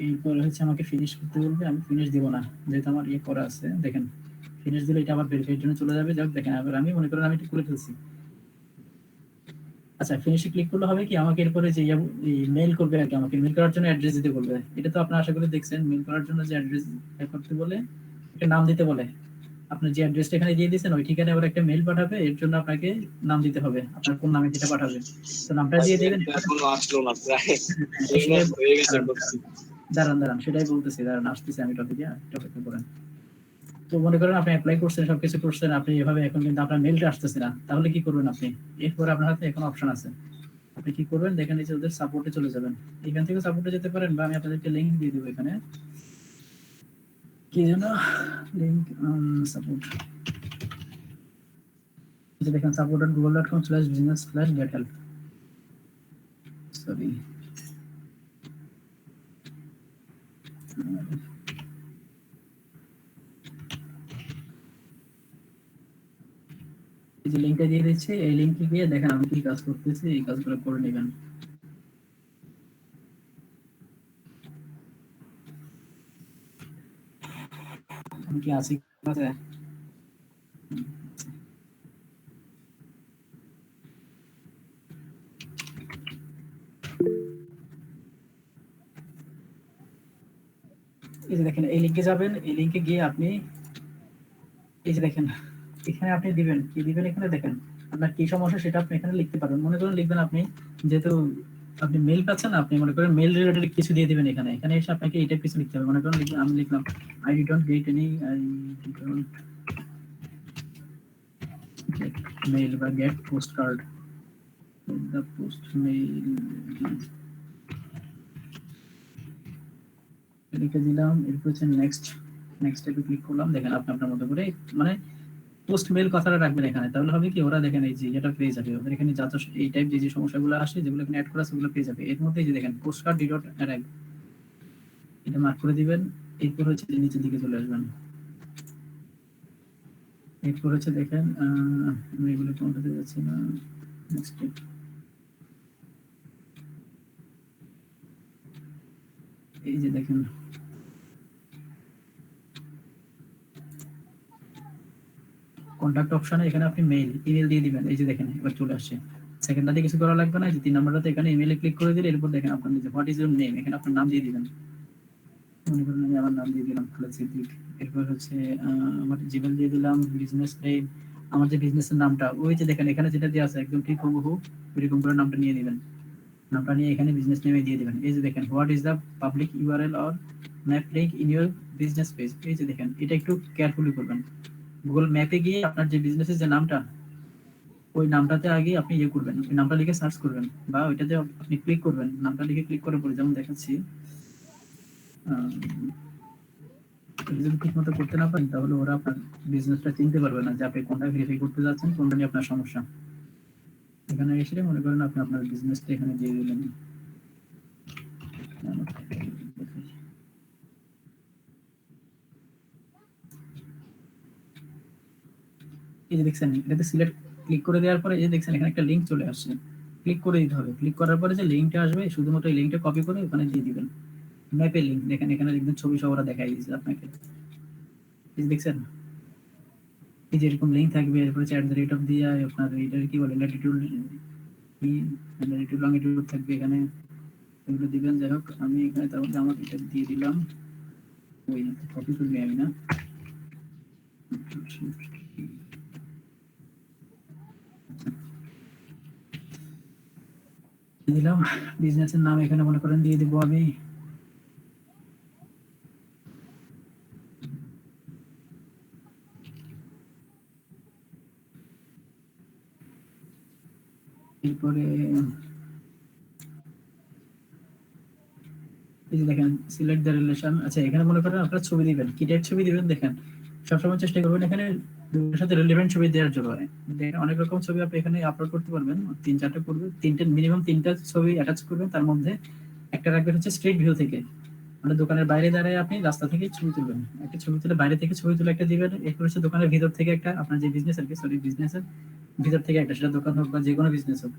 এরপরে হচ্ছে আমাকে ফিনিশ করতে বলবে, আমি ফিনিশ দিব না যেহেতু আমার ইয়ে করা আছে। দেখেন ফিনিশ দিলে এটা আবার ভেরিফাইয়ের জন্য চলে যাবে। যাক দেখেন আবার আমি মনে করেন আমি এটা করে ফেলছি। আচ্ছা, ফিনিশে ক্লিক করলে হবে কি, আমাকে এরপরে যে মেইল করবে আর কি, আমাকে মেইল করার জন্য অ্যাড্রেস দিতে বলবে। এটা তো আপনারা আশা করি দেখছেন, মেইল করার জন্য যে অ্যাড্রেস করতে বলে, একটা নাম দিতে বলে। আপনি যে অ্যাড্রেসটা এখানে দিয়ে দিয়েছেন ওই ঠিকানায় আবার একটা মেইল পাঠাবে, এর জন্য আপনাকে নাম দিতে হবে, আপনার কোন নামে যেটা পাঠাবে তো নামটা ভাই দিয়ে মেল দিবেন। তো এখনো আসলো না, প্রায় 2 সেটাই মাস হয়ে গেছে দাঁড়ান করছি। দাঁড়ান দাঁড়ান, সেটাই বলতেছি, দাঁড়ান আসতেছি আমি টপিকে, একটু অপেক্ষা করেন। তো মনে করেন আপনি অ্যাপ্লাই করছেন, সবকিছু করছেন, আপনি এভাবে এখন কিন্তু আপনার মেইলটা আসতেছে না, তাহলে কি করবেন আপনি? এরপরে আপনার হাতে এখন অপশন আছে, আপনি কি করবেন দেখেন, এই যে ওদের সাপোর্টে চলে যাবেন। এখান থেকে সাপোর্টে যেতে পারেন, বা আমি আপনাদেরকে লিংক দিয়ে দেবো এখানে, কি যেন লিংক, সাপোর্ট, এই যে দেখেন support.google.com/business/gethelp। সরি, এই যে লিংকটা দিয়ে দিচ্ছি, এই লিংকে গিয়ে দেখেন আমি কি কাজ করতেছি, এই কাজগুলো করে নেবেন। আমি কি আছি কাছে? এই যে দেখেন এই লিংকে যাবেন, এই লিংকে গিয়ে আপনি এই যে দেখেন এখানে আপনি দিবেন, কি দিবেন এখানে দেখেন আপনার কি সমস্যা সেটা আপনি এখানে লিখতে পারবেন। মনে করেন লিখবেন আপনি, যেহেতু আপনি মেল পাচ্ছেন, আপনি মনে করেন মেল রিলেটেড কিছু দিয়ে দিবেন এখানে। এখানে এসে আপনাকে এইটা কিছু লিখতে হবে। মনে করেন আমি লিখলাম I don't get any, I don't get mail বা get post card, the post mail, লিখে দিলাম। এরপর হচ্ছে নেক্সট, নেক্সট এ ক্লিক করলাম। দেখেন আপনি আপনার মতো করে মানে পোস্ট মেল কথাটা রাখবেন এখানে, তাহলে হবে কি ওরা দেখেন এই যে এটা পেয়ে যাবে, ওদের এখানে যত এই টাইপ যে সমস্যাগুলো আসে যেগুলো এখানে অ্যাড করা আছে ওগুলো পেয়ে যাবে। এর মধ্যে এই যে দেখেন পোস্ট কার্ড ডট অ্যারাইভ, এটা মার্ক করে দিবেন। এরপর হচ্ছে নিচের দিকে চলে আসবেন। এরপর হচ্ছে দেখেন আমি এগুলো কোনটাতে যাচ্ছি না, নেক্সট এই যে দেখেন কন্টাক্ট অপশনে এখানে আপনি ইমেল দিয়ে দিবেন। এই যে দেখেন এবার চলে আসছে। সেকেন্ডটাতে কিছু করা লাগবে না, যে 3 নাম্বারটাতে এখানে ইমেলে ক্লিক করে দিলে এরপর দেখেন আপনার নিজে হোয়াট ইজ ইউর নেম, এখানে আপনার নাম দিয়ে দিবেন। মনে করেন আমি আমার নাম দিয়ে দিলাম খালেদ সিদ্দিক। এরপর হচ্ছে আমার জিমেল দিয়ে দিলাম, বিজনেস নেম, আমার যে বিজনেসের নামটা ওই যে দেখেন এখানে যেটা দেওয়া আছে একদম ঠিক হুবহু ওইরকম করে নামটা নিয়ে নেবেন। নামটা নিয়ে এখানে বিজনেস নেমে দিয়ে দিবেন। এই যে দেখেন what is the public URL or map link in your business page. এই যে দেখেন এটা একটু কেয়ারফুলি করবেন। গুগল ম্যাপে গিয়ে আপনার যে বিজনেসের যে নামটা ওই নামটাতে আগে আপনি ইয়ে করবেন, ওই নামটা লিখে সার্চ করবেন বা ওইটাতে আপনি ক্লিক করবেন। নামটা লিখে ক্লিক করার পরে যেমন দেখাচ্ছি, এটা যদি ঠিক মতো করতে না পারেন তাহলে ওরা আপনার বিজনেসটা চিনতে পারবে না যে আপনি কোনটা ভেরিফাই করতে যাচ্ছেন, কোনটা নিয়ে আপনার সমস্যা। এখানে এসে মনে করেন আপনি আপনার বিজনেসটা এখানে দিয়ে দিলেন। এই যে দেখছেন এটাতে সিলেক্ট ক্লিক করে দেওয়ার পরে এই যে দেখছেন এখানে একটা লিংক চলে আসছে, ক্লিক করে দিতে হবে। ক্লিক করার পরে যে লিংকটা আসবে শুধুমাত্র এই লিংকটা কপি করে ওখানে দিয়ে দিবেন। ম্যাপের লিংক দেখেন এখানে দেখবেন ছবি সহ ওরা দেখাই দিয়েছে আপনাকে। এই যে দেখছেন এই যে এরকম লিংক থাকবে, এরপরে @রেট অফ দিয়ে আপনার এটার কি বলে ল্যাটিটিউড ল্যাটিটিউড লংগিটিউড থাকবে এখানে, এগুলো দিবেন। যাই হোক আমি এখানে তাহলে আমার এটা দিয়ে দিলাম, ওই কপি করবি আমি না দিলাম। বিজনেসের নাম এখানে মনে করেন দিয়ে দিব আমি এরপরে এই যে দেখেন সিলেক্ট দ্য রিলেশন। আচ্ছা এখানে মনে করেন আপনারা ছবি দিবেন, কি টাইপ ছবি দিবেন দেখেন সবসময় চেষ্টা করবেন এখানে দুটোর সাথে রিলেভেন্ট ছবি দেওয়ার জন্য। দেখেন অনেক রকম ছবি আপনি এখানে আপলোড করতে পারবেন, 3-4টা করবে, মিনিমাম 3টা ছবি অ্যাটাচ করবেন। তার মধ্যে একটা রাখবেন হচ্ছে স্ট্রিট ভিউ থেকে, মানে দোকানের বাইরে দাঁড়ায় আপনি রাস্তা থেকে ছবি তুলবেন, একটা ছবি তুলে বাইরে থেকে ছবি তুলে একটা দিবেন। এরপর হচ্ছে দোকানের ভিতর থেকে একটা, আপনার যে বিজনেস আর কি সরি বিজনেসের ভিতর থেকে একটা, সেটা দোকান হোক বা যে কোনো বিজনেস হোক,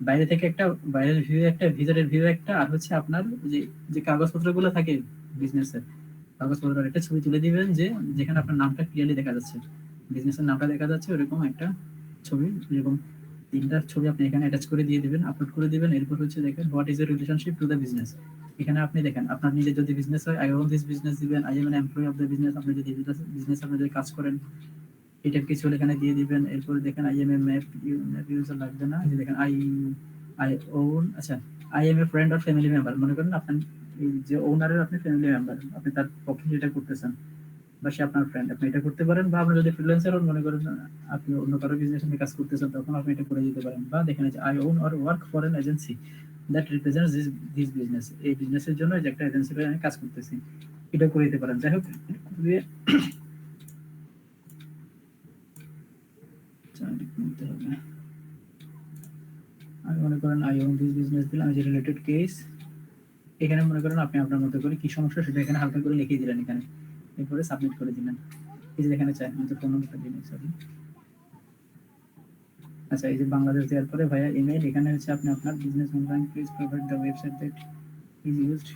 বাইরে থেকে একটা, বাইরের ভিউ একটা, ভিতরের ভিউ একটা, আর হচ্ছে আপনার যে যে কাগজপত্রগুলো থাকে বিজনেসের কাগজপত্র একটা ছবি তুলে দিবেন যে যেখানে আপনার নামটা ক্লিয়ারলি দেখা যাচ্ছে, বিজনেসের নামটা দেখা যাচ্ছে ওরকম একটা ছবি। এরকম 3টা ছবি আপনি এখানে অ্যাটাচ করে দিয়ে দিবেন, আপলোড করে দিবেন। এরপর হচ্ছে দেখেন হোয়াট ইজ এর রিলেশনশিপ টু দ্য বিজনেস। এখানে আপনি দেখেন আপনার নিজের যদি বিজনেস হয় আই ওন দিস বিজনেস দিবেন, I am an employee of the business. আপনি যদি বিজনেস আপনি যদি কাজ করেন এটা কিছু এখানে দিয়ে দিবেন। এরপর দেখেন I M A map user লাগবে না, যে দেখেন আই আই ওন, আচ্ছা I M a friend or family member. মনে করেন আপনার এই যে ওনারের আপনি ফ্যামিলি মেম্বার, আপনি তার পক্ষে যেটা করতেছেন বা সে আপনার ফ্রেন্ড, আপনি এটা করতে পারেন। বা আপনি যদি ফ্রিল্যান্সার হন, মনে করেন আপনি অন্য কারো বিজনেস নিয়ে কাজ করতেছেন, তখন আপনি এটা করে দিতে পারেন। বা দেখেন যে I own or work for an agency that represents this business, এই বিজনেসের জন্য যে একটা এজেন্সির আমি কাজ করতেছি, এটা করে দিতে পারেন। যাই হোক আমি মনে করেন আই ওন দিস বিজনেস দিলাম, যে রিলেটেড কেস। এখানে মনে করেন আপনি আপনার মতো করে কি সমস্যা সেটা এখানে হালকা করে লিখে দিলেন এখানে, এরপরে সাবমিট করে দিলেন। এই যে এখানে চাই আমি তো ফোন নাম্বারটা দিই সরি। আচ্ছা এই যে বাংলাদেশ দেওয়ার পরে ভাইয়া ইমেল, এখানে হচ্ছে আপনি আপনার business online please provide the website that is used,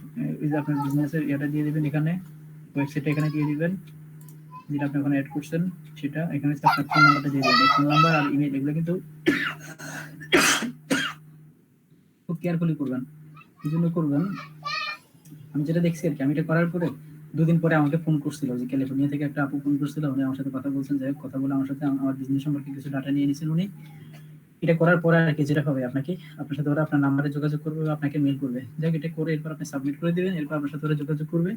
এই যে আপনার বিজনেসের এটা দিয়ে দিবেন, এখানে ওয়েবসাইটটা এখানে দিয়ে দিবেন যেটা আপনি ওখানে অ্যাড করছেন সেটা। এখানে হচ্ছে আপনার ফোন নাম্বারটা দিয়ে দিবেন, ফোন নাম্বার আর ইমেল এগুলো কিন্তু খুব কেয়ারফুলি করবেন। এই জন্য করবেন, আমি যেটা দেখছি আর কি, আমি এটা করার পরে 2 দিন পরে আমাকে ফোন করছিল, যে ক্যালিফোর্নিয়া থেকে একটা আপু ফোন করছিল, উনি আমার সাথে কথা বলছেন। যাই হোক কথা বলে আমার সাথে আমার বিজনেস সম্পর্কে কিছু ডাটা নিয়ে নিয়েছেন উনি। এটা করার পরে আর কি যেটা হবে, আপনাকে আপনার সাথে ওরা আপনার নাম্বারে যোগাযোগ করবে, আপনাকে মেল করবে। যাই হোক এটা করে এরপর আপনি সাবমিট করে দিবেন, এরপর আপনার সাথে ওরা যোগাযোগ করবে,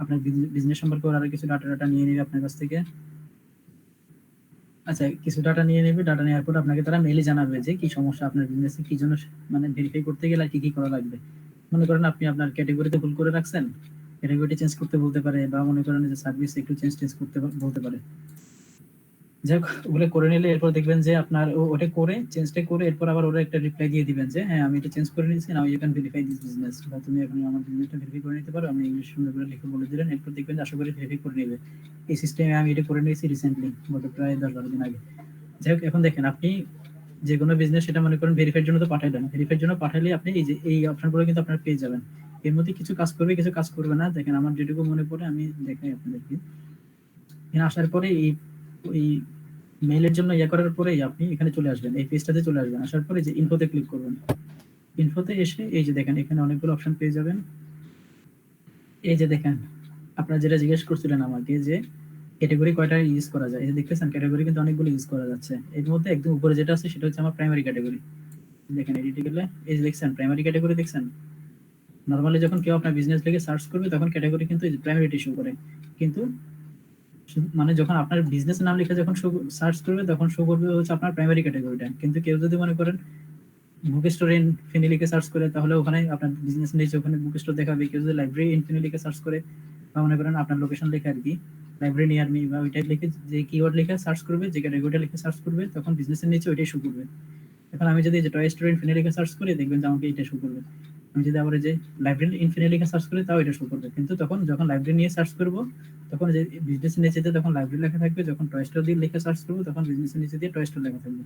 আপনার বিজনেস সম্পর্কে ওরা আরো কিছু ডাটা নিয়ে নেবে আপনার কাছ থেকে। আচ্ছা কিছু ডাটা নিয়ে নেবে, ডাটা নেওয়ার পর আপনাকে তারা মেইলে জানাবে যে কি সমস্যা আপনার বিজনেসে, কি জন্য মানে ভেরিফাই করতে গেলে আর কি কি করা লাগবে। মনে করেন আপনি আপনার ক্যাটাগরিতে ভুল করে রাখছেন, ক্যাটাগরিটা চেঞ্জ করতে বলতে পারে, বা মনে করেন যে সার্ভিস একটু চেঞ্জ করতে বলতে পারে। যাই হোক ওগুলো করে নিলে এরপর দেখবেন যে আপনার ওটা করে চেঞ্জটা করে এরপর আবার ওরা একটা রিপ্লাই দিয়ে দিবেন যে হ্যাঁ আমি এটা চেঞ্জ করে নিয়েছি, now you can verify this business, বা তুমি এখন আমার বিজনেসটা ভেরিফাই করে নিতে পারো। আমি ইংলিশ সুন্দর করে লিখে বলে দিলেন, এরপর দেখবেন যে আশা করি ভেরিফাই করে নেবে। এই সিস্টেমে আমি এটা করে নিয়েছি রিসেন্টলি, গত প্রায় 10-12 দিন আগে। যাই হোক এখন দেখেন আপনি যে কোনো বিজনেস সেটা মনে করেন ভেরিফাইয়ের জন্য তো পাঠাইলেন, ভেরিফাইয়ের জন্য পাঠালে আপনি এই যে এই অপশনগুলো কিন্তু আপনারা পেয়ে যাবেন। এর মধ্যে কিছু কাজ করবে কিছু কাজ করবে না। দেখেন আমার যেটুকু মনে পড়ে আমি দেখাই আপনাদেরকে। এখানে আসার পরে এই ওই মেইলের জন্য ইয়ে করার পরে আপনি এখানে চলে আসবেন, এই পেজটাতে চলে আসবেন। আসার পরে যে ইনফোতে ক্লিক করবেন, ইনফোতে এসে এই যে দেখেন এখানে অনেকগুলো অপশন পেয়ে যাবেন। এই যে দেখেন আপনারা যেটা জিজ্ঞেস করছিলেন আমাকে যে ক্যাটাগরি কয়টা ইউজ করা যায়, এই যে দেখতেছেন ক্যাটাগরি কিন্তু অনেকগুলো ইউজ করা যাচ্ছে। এর মধ্যে একদম উপরে যেটা আছে সেটা হচ্ছে আমার প্রাইমারি ক্যাটাগরি। দেখেন এডিটে গেলে এই যে দেখছেন প্রাইমারি ক্যাটাগরি দেখছেন। নরমালি যখন কেউ আপনার বিজনেস লিখে সার্চ করবে তখন ক্যাটাগরি কিন্তু প্রাইমারিটি শো করে, কিন্তু মানে যখন আপনার বিজনেস নাম লিখে যখন সার্চ করবে তখন শো করবে হচ্ছে আপনার প্রাইমারি ক্যাটাগরিটা। কিন্তু কেউ যদি মনে করেন বুক স্টোর ইন ফেনী লিখে সার্চ করে তাহলে ওখানে আপনার বিজনেস নিচে ওখানে বুক স্টোর দেখাবে। কেউ যদি লাইব্রেরি ইন ফেনী লিখে সার্চ করে বা মনে করেন আপনার লোকেশন লিখে আর কি লাইব্রেরি নিয়ার মি বা ওইটা লিখে যে কিওয়ার্ড লিখে সার্চ করবে, যে ক্যাটাগরিটা লিখে সার্চ করবে, তখন বিজনেসের নিচে ওইটাই শো করবে। এখন আমি যদি যে টয় স্টোর ইনফিনিটি লিখে সার্চ করি, দেখবেন যে আমাকে এটা শো করবে। আমি যদি আবার যে লাইব্রেরি ইনফিনিটি লিখে সার্চ করি, তাও এটা শো করবে। কিন্তু তখন যখন লাইব্রেরি নিয়ে সার্চ করব, তখন যে বিজনেসের নিচে দিয়ে তখন লাইব্রেরি লেখা থাকবে, যখন টয় স্টোর দিয়ে লিখে সার্চ করবো তখন বিজনেসের নিচে দিয়ে টয় স্টোর লেখা থাকবে।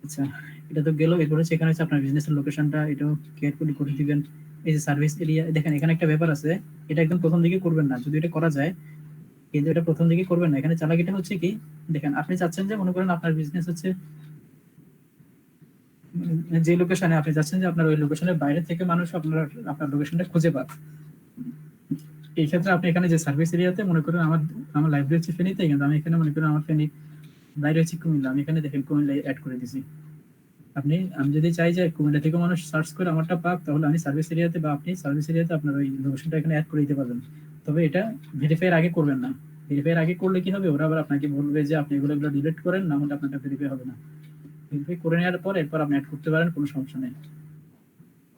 আচ্ছা, এটা তো গেল। এরপর হচ্ছে এখানে হচ্ছে আপনার বিজনেসের লোকেশনটা, এটাও কেয়ারফুলি করে দিবেন। এই যে সার্ভিস এরিয়া, দেখেন এখানে একটা ব্যাপার আছে, এটা একদম প্রথম দিকে করবেন না, যদি এটা করা যায়, কিন্তু এটা প্রথম দিকে করবেন না। এখানে চালাকিটা হচ্ছে কি, দেখেন আপনি চাচ্ছেন যে, মনে করেন আপনার বিজনেস হচ্ছে যে লোকেশনে আপনি যাচ্ছেন, যে আপনার ওই লোকেশনের বাইরে থেকে মানুষ আপনার আপনার লোকেশনটা খুঁজে পাবে। এই ক্ষেত্রে আপনি এখানে যে সার্ভিস এরিয়াতে, মনে করেন আমার আমার লাইব্রেরি হচ্ছে ফেনীতে, কিন্তু আমি এখানে মনে করেন আমার ফেনী বাইরে হচ্ছে কুমিল্লা, আমি এখানে দেখেন কুমিল্লা অ্যাড করে দিছি। আমি যদি চাই যে কুমিল্লা থেকে মানুষ সার্চ করে আমারটা পাক, তাহলে আমি সার্ভিস এরিয়াতে বা আপনি সার্ভিস এরিয়াতে আপনার ওই লোকেশনটা এখানে অ্যাড করে দিতে পারবেন। তবে এটা ভেরিফাইয়ের আগে করবেন না। ভেরিফাইয়ের আগে করলে কি হবে, ওরা আবার আপনাকে বলবে যে আপনি এগুলো ডিলিট করেন, না হলে আপনারটা ভেরিফাই হবে না। ভেরিফাই করে নেওয়ার পর এরপর আপনি অ্যাড করতে পারেন, কোনো সমস্যা নেই।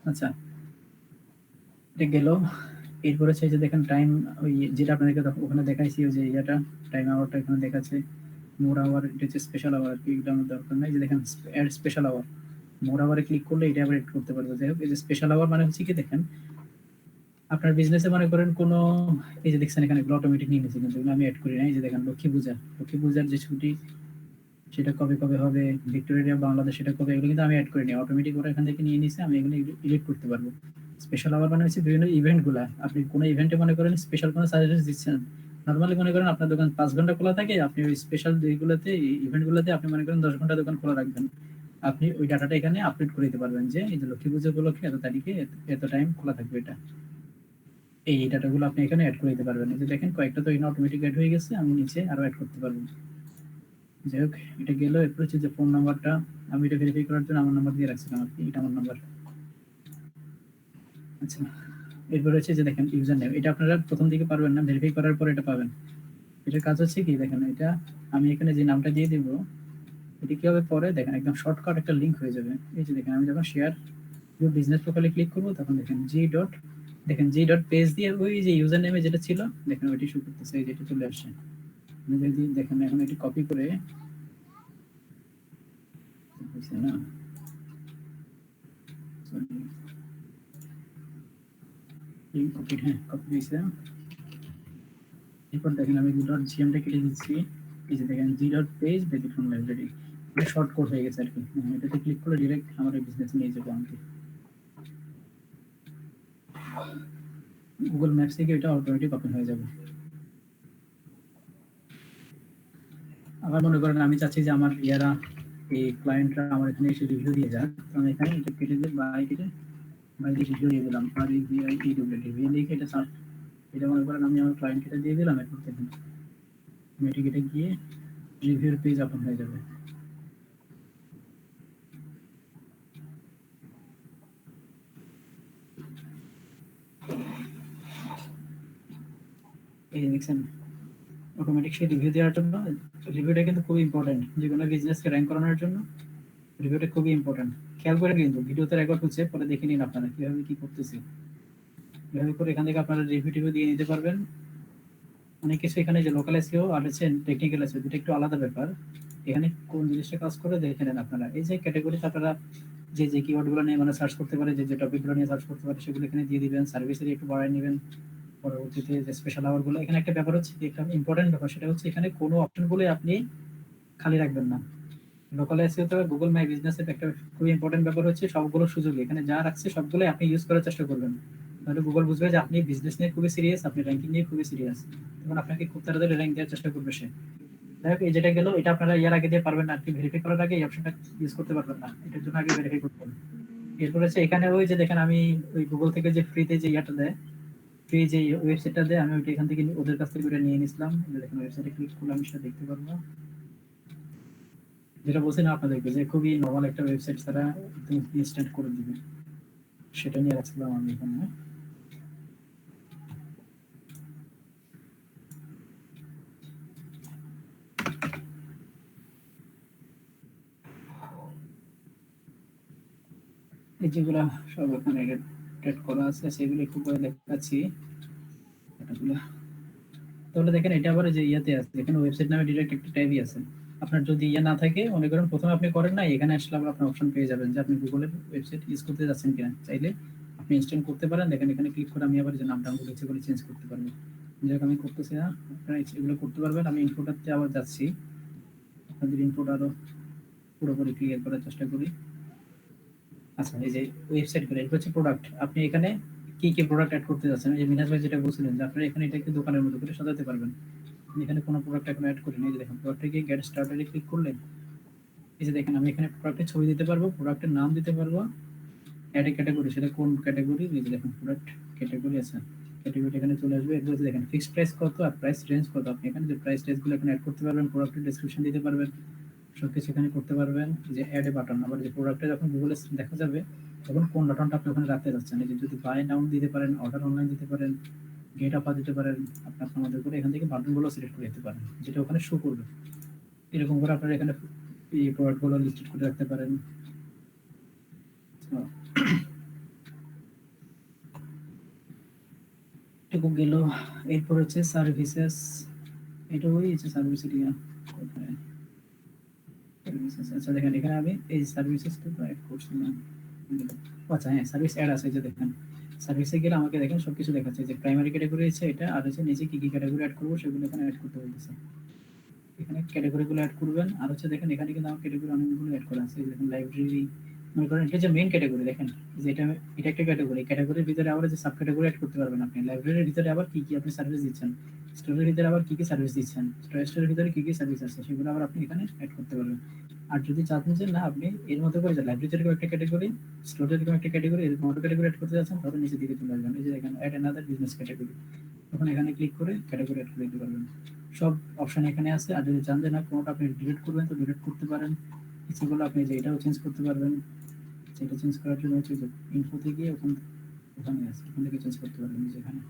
আচ্ছা, এটা গেল। এরপরে হচ্ছে যে দেখেন টাইম, ওই যেটা আপনাদেরকে ওখানে দেখাইছি, ওই যে ইয়েটা টাইম আওয়ারটা এখানে দেখাচ্ছে। মোর আওয়ার, এটা হচ্ছে স্পেশাল আওয়ার, কি এটা আমার দরকার নাই। যে দেখেন অ্যাড স্পেশাল আওয়ার, মোর আওয়ারে ক্লিক করলে এটা আবার এড করতে পারবো। যাই হোক, এই যে স্পেশাল আওয়ার মানে হচ্ছে কি, দেখেন আপনার বিজনেসে মনে করেন কোনো, এই যে দেখছেন এখানে অটোমেটিক নিয়ে নিয়েছে, কিন্তু আমি অ্যাড করি না। এই যে দেখেন লক্ষ্মী পূজা, লক্ষ্মী পূজার যে ছুটি সেটা কবে কবে হবে, ভিক্টোরিয়া বাংলাদেশ সেটা কবে, এগুলো কিন্তু আমি অ্যাড করিনি, অটোমেটিক ওরা এখান থেকে নিয়ে নিছে। আমি এগুলো এডিট করতে পারবো। স্পেশাল আওয়ার মানে হচ্ছে বিভিন্ন ইভেন্ট গুলা, আপনি কোনো ইভেন্টে মনে করেন স্পেশাল কোনো সার্ভিস দিচ্ছেন। নর্মালি মনে করেন আপনার দোকান 5 ঘন্টা খোলা থাকে, আপনি ওই স্পেশাল এইগুলোতে, ইভেন্ট গুলোতে আপনি মনে করেন 10 ঘন্টা দোকান খোলা রাখবেন। আপনি ওই ডাটাটা এখানে আপলোড করে দিতে পারবেন, যে এই যে লক্ষ্মী পুজো উপলক্ষে এত তারিখে এত টাইম খোলা থাকবে। এটা এই ডাটাগুলো আপনি এখানে অ্যাড করে দিতে পারবেন। এই যে দেখেন কয়েকটা তো এখানে অটোমেটিক অ্যাড হয়ে গেছে, আমি নিচে আরো অ্যাড করতে পারবো। যাই হোক, এটা গেল। এরপর হচ্ছে যে ফোন নাম্বারটা, আমি এটা ভেরিফাই করার জন্য আমার নাম্বার দিয়ে রাখছিলাম আর কি, এটা আমার নাম্বার। আচ্ছা, এরপর হচ্ছে যে দেখেন ইউজার নেম, এটা আপনারা প্রথম দিকে পারবেন না, ভেরিফাই করার পর এটা পাবেন। এটার কাজ হচ্ছে কি, দেখেন এটা আমি এখানে যে নামটা দিয়ে দিব, এটা কি হবে পরে, দেখেন একদম শর্টকাট একটা লিঙ্ক হয়ে যাবে। এই যে দেখেন আমি যখন শেয়ার বিজনেস প্রোফাইলে ক্লিক করবো, তখন দেখেন জি ডট পেজ দিয়ে ওই যে ইউজার নেমে যেটা ছিল, দেখেন ওইটি শুরু করতেছে, এই যেটা চলে আসছে। আমি যদি দেখেন এখন এটি কপি করে, না সরি, কপি, হ্যাঁ কপি দিয়েছে। এরপর দেখেন আমি ডট জিএমটা কেটে দিচ্ছি। এই যে দেখেন জি ডট পেজ ব্যতিক্রম লাইব্রেরি, এটা শর্ট কোড হয়ে গেছে আর কি। এটাতে ক্লিক করে ডিরেক্ট আমার এই বিজনেস নিয়ে যাবে আমাকে। গুগল ম্যাপস থেকে এটা অটোমেটিক ওপেন হয়ে যাবে। আবার মনে করেন আমি চাচ্ছি যে আমার ইয়ারা, এই ক্লায়েন্টরা আমার এখানে এসে রিভিউ দিয়ে যাক, তো আমি এখানে এটা কেটে দিয়ে বাই কেটে বাই দিয়ে রিভিউ দিয়ে দিলাম, আর রিভিউ লিখে এটা সার্চ, এটা মনে করেন আমি আমার ক্লায়েন্টকে দিয়ে দিলাম। এরপর দেখেন আমি এটা কেটে গিয়ে রিভিউর পেজ ওপেন হয়ে যাবে। এই যে দেখছেন অটোমেটিক সেই রিভিউ দেওয়ার জন্য। রিভিউটা কিন্তু খুব ইম্পর্টেন্ট, যে কোনো বিজনেসকে র্যাঙ্ক করানোর জন্য রিভিউটা খুবই ইম্পর্টেন্ট। খেয়াল করে কিন্তু ভিডিওতে রেকর্ড হচ্ছে, পরে দেখে নিন আপনারা কিভাবে কি করতেছি। এভাবে করে এখান থেকে আপনারা রিভিউ টিভিউ দিয়ে নিতে পারবেন। অনেক কিছু এখানে যে লোকাল এসইও আর হচ্ছে টেকনিক্যাল এসইও, দুটো একটু আলাদা ব্যাপার। এখানে কোন জিনিসটা কাজ করে দেখে নেন আপনারা। এই যে ক্যাটাগরিতে আপনারা যে যে কিওয়ার্ডগুলো নিয়ে মানে সার্চ করতে পারে, যে যে টপিকগুলো নিয়ে সার্চ করতে পারে, সেগুলো এখানে দিয়ে দিবেন। সার্ভিসের একটু বাড়ায় নেবেন। পরবর্তীতে যে স্পেশাল আওয়ারগুলো, এখানে একটা ব্যাপার হচ্ছে, একটা ইম্পর্টেন্ট ব্যাপার, সেটা হচ্ছে এখানে কোনো অপশনগুলোই আপনি খালি রাখবেন না। লোকাল এসইও তে গুগল মাই বিজনেস এর একটা খুবই ইম্পর্টেন্ট ব্যাপার হচ্ছে সবগুলো সুযোগ এখানে যা রাখছে সবগুলোই আপনি ইউজ করার চেষ্টা করবেন। তাহলে গুগল বুঝবে যে আপনি বিজনেস নিয়ে খুবই সিরিয়াস, আপনি র্যাঙ্কিং নিয়ে খুবই সিরিয়াস, তখন আপনাকে খুব তাড়াতাড়ি র্যাঙ্ক দেওয়ার চেষ্টা করবে সে। যাই হোক, এই যেটা গেল, এটা আপনারা ইয়ার আগে দিয়ে পারবেন না আর কি, ভেরিফাই করার আগে এই অপশনটা ইউজ করতে পারবেন না, এটার জন্য আগে ভেরিফাই করতে হবে। এরপর হচ্ছে এখানে ওই যে দেখেন আমি ওই গুগল থেকে যে ফ্রিতে যে ইয়াটা দেয়, ফ্রি যে ওয়েবসাইটটা দেয়, আমি ওইটা এখান থেকে ওদের কাছ থেকে ওটা নিয়ে নিয়েছিলাম। দেখেন ওয়েবসাইটে ক্লিক করলে আমি সেটা দেখতে পারবো। যেটা বলছি না আপনাদেরকে, যে খুবই নর্মাল একটা ওয়েবসাইট তারা ইনস্ট্যান্ট করে দিবে, সেটা নিয়ে রাখছিলাম আমি এখানে। এই যেগুলা সব এখানে এড করা আছে, সেগুলো একটু করে দেখাচ্ছি। এটাগুলো তাহলে দেখেন এটা আবার যে ইয়াতে আছে, এখানে ওয়েবসাইট নামে ডিরেক্ট একটা ট্যাবই আছে। আপনার যদি ইয়ে না থাকে, মনে করেন প্রথমে আপনি করেন না, এখানে আসলে আবার আপনার অপশন পেয়ে যাবেন যে আপনি গুগলের ওয়েবসাইট ইউজ করতে যাচ্ছেন কিনা। চাইলে আপনি ইনস্টল করতে পারেন। দেখেন এখানে ক্লিক করে আমি আবার যে নামটা আমি ইচ্ছে করে চেঞ্জ করতে পারবো। যেরকম আমি করতেছি না, আপনারা এগুলো করতে পারবেন। আমি ইনফোটাতে আবার যাচ্ছি, আপনাদের ইনফোটা আরো পুরোপুরি ক্লিয়ার করার চেষ্টা করি। আচ্ছা, এই যে ওয়েবসাইট করে এটা হচ্ছে প্রোডাক্ট। আপনি এখানে কি কি প্রোডাক্ট অ্যাড করতে যাচ্ছেন, এই যে মিনাজ ভাই যেটা বলছিলেন যে আপনারা এখানে এটাকে দোকানের মতো করে সাজাতে পারবেন। আমি এখানে কোনো প্রোডাক্ট এখন অ্যাড করিনি। এই যে দেখেন প্রোডাক্টে গিয়ে গেট স্টার্টারে ক্লিক করলে এই যে দেখেন আমি এখানে প্রোডাক্টের ছবি দিতে পারবো, প্রোডাক্টের নাম দিতে পারবো, অ্যাড এ ক্যাটাগরি, সেটা কোন ক্যাটাগরি। এই যে দেখেন প্রোডাক্ট ক্যাটাগরি আছে, ক্যাটাগরি এখানে চলে আসবে। এরপর দেখেন ফিক্সড প্রাইস কত আর প্রাইস রেঞ্জ কত। আপনি এখানে যে প্রাইস রেঞ্জগুলো এখানে অ্যাড করতে পারবেন, প্রোডাক্টের ডেসক্রিপশন দিতে পারবেন, সবকিছু এখানে করতে পারবেন। যে অ্যাড এ বাটন, আবার যে প্রোডাক্টটা যখন গুগলে দেখা যাবে তখন কোন বাটনটা আপনি ওখানে রাখতে যাচ্ছেন। এই যে যদি বাই নাও দিতে পারেন, অর্ডার অনলাইন দিতে পারেন, গেট অফার দিতে পারেন। আপনি আপনাদের করে এখান থেকে বাটনগুলো সিলেক্ট করে দিতে পারেন, যেটা ওখানে শো করবে। এরকম করে আপনারা এখানে এই প্রোডাক্টগুলো লিস্টেড করে রাখতে পারেন। তো এটুকু গেল। এরপর হচ্ছে সার্ভিসেস। এটা ওই যে সার্ভিস এরিয়া কোথায়, সার্ভিসেস। আচ্ছা দেখেন এখানে আমি এই সার্ভিসেসটা তো অ্যাড করছি না। আচ্ছা হ্যাঁ, সার্ভিস অ্যাড আছে। যে দেখেন সার্ভিসে গেলে আমাকে দেখেন সবকিছু দেখাচ্ছে, যে প্রাইমারি ক্যাটাগরি আছে এটা, আর হচ্ছে নিচে কি কি ক্যাটাগরি অ্যাড করবো সেগুলো এখানে অ্যাড করতে বলতেছে। এখানে ক্যাটাগরিগুলো অ্যাড করবেন। আর হচ্ছে দেখেন এখানে কিন্তু আমার ক্যাটাগরি অনেকগুলো অ্যাড করা আছে। দেখেন লাইব্রেরি, মনে করেন এটা যে মেইন ক্যাটাগরি, দেখেন যে এটা একটা ক্যাটাগরি। ক্যাটাগরির ভিতরে আবার যে সাব ক্যাটাগরি অ্যাড করতে পারবেন আপনি। লাইব্রেরির ভিতরে আবার কি কি আপনি সার্ভিস দিচ্ছেন, স্টোরের ভিতরে আবার কি কি সার্ভিস দিচ্ছেন, স্টোরের ভিতরে কি কি সার্ভিস আছে সেগুলো আবার আপনি এখানে অ্যাড করতে পারবেন। আর যদি চান যে না আপনি এর মধ্যে করে যে লাইব্রেরির একটা ক্যাটাগরি, স্টোরের একটা ক্যাটাগরি, এরকম অটো ক্যাটাগরি অ্যাড করতে যাচ্ছেন, তাহলে নিচে দিকে চলে আসবেন। এই যে দেখেন অ্যাড অ্যানাদার বিজনেস ক্যাটাগরি, তখন এখানে ক্লিক করে ক্যাটাগরি অ্যাড করে দিতে পারবেন। সব অপশন এখানে আছে। আর যদি চান যে না কোনোটা আপনি ডিলিট করবেন তো ডিলিট করতে পারেন। ইচ্ছেগুলো আপনি যে এটাও চেঞ্জ করতে পারবেন। সেটা চেঞ্জ করার জন্য হচ্ছে যে ইনফোতে গিয়ে ওখানে আছে, ওখান থেকে চেঞ্জ করতে পারবেন। যেখানে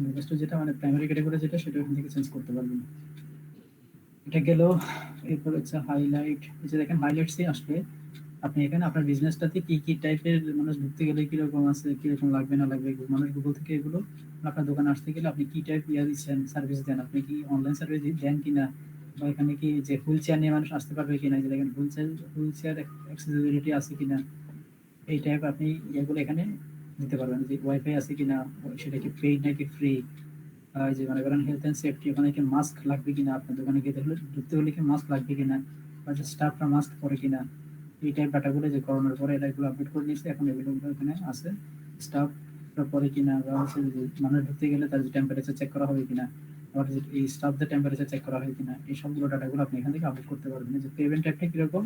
নির্দিষ্ট যেটা মানে প্রাইমারি ক্যাটাগরি যেটা, সেটা ওখান থেকে চেঞ্জ করতে পারবেন। এটা গেল। এরপর হচ্ছে হাইলাইট। এই যে দেখেন হাইলাইটসে আসলে আপনি এখানে আপনার বিজনেসটাতে কি কি টাইপের মানুষ ঢুকতে গেলে কিরকম আছে, কিরকম লাগবে না লাগবে, মানুষ গুগল থেকে এগুলো আপনার দোকানে আসতে গেলে আপনি কি টাইপ ইয়া দিচ্ছেন, সার্ভিস দেন, আপনি কি অনলাইন সার্ভিস দেন কিনা, বা এখানে কি যে হুইল চেয়ার নিয়ে মানুষ আসতে পারবে কিনা, যে দেখেন হুইল চেয়ার অ্যাক্সেসিবিলিটি আছে কিনা, এই টাইপ আপনি এগুলো এখানে দিতে পারবেন। যে ওয়াইফাই আছে কিনা, সেটা কি পেইড নাকি ফ্রি, যে মনে করেন হেলথ অ্যান্ড সেফটি, ওখানে কি মাস্ক লাগবে কিনা, আপনার দোকানে গিয়ে দেখলে ঢুকতে হলে কি মাস্ক লাগবে কিনা, বা যে স্টাফরা মাস্ক পরে কিনা। এই টাইপ ডাটাগুলো যে করোনার পরে এগুলো আপডেট করে নিয়েছে, এখন এগুলো এখানে আছে। স্টাফ পরে কিনা, বা হচ্ছে যে মানুষ ঢুকতে গেলে তার যে টেম্পারেচার চেক করা হবে কিনা, আবার যে এই স্টাফদের টেম্পারেচার চেক করা হয় কিনা, এই সবগুলো ডাটাগুলো আপনি এখান থেকে আপডেট করতে পারবেন। যে পেমেন্ট টাইপটা কিরকম,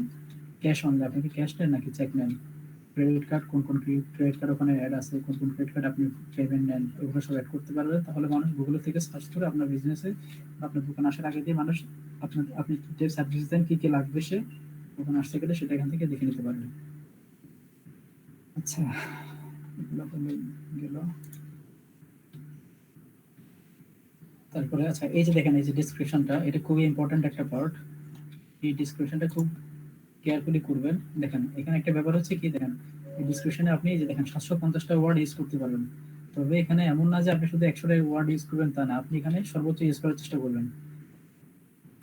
ক্যাশ অন, আপনি কি ক্যাশ নেন নাকি চেক নেন, ক্রেডিট কার্ড, কোন কোন ক্রেডিট কার্ড ওখানে অ্যাড আছে, কোন কোন ক্রেডিট কার্ড আপনি পেমেন্ট নেন, ওগুলো সব অ্যাড করতে পারবেন। তাহলে মানুষ গুগল থেকে সার্চ করে আপনার বিজনেসে, আপনার দোকান আসার আগে দিয়ে মানুষ আপনি যে সার্ভিস দেন কি কি লাগবে, সে দোকান আসতে গেলে সেটা এখান থেকে দেখে নিতে পারবেন। আচ্ছা, এগুলো গেল। তারপরে আচ্ছা এই যে দেখেন এই যে ডিসক্রিপশনটা, এটা খুবই ইম্পর্টেন্ট একটা পার্ট। এই ডিসক্রিপশনটা খুব কেয়ারফুলি করবেন। দেখেন এখানে একটা ব্যাপার হচ্ছে কি, দেখেন এই ডিসক্রিপশনে আপনি এই যে দেখেন 750টা ওয়ার্ড ইউজ করতে পারবেন। তবে এখানে এমন না যে আপনি শুধু 100টা ওয়ার্ড ইউজ করবেন, তা না, আপনি এখানে সর্বোচ্চ ইউজ করার চেষ্টা করবেন।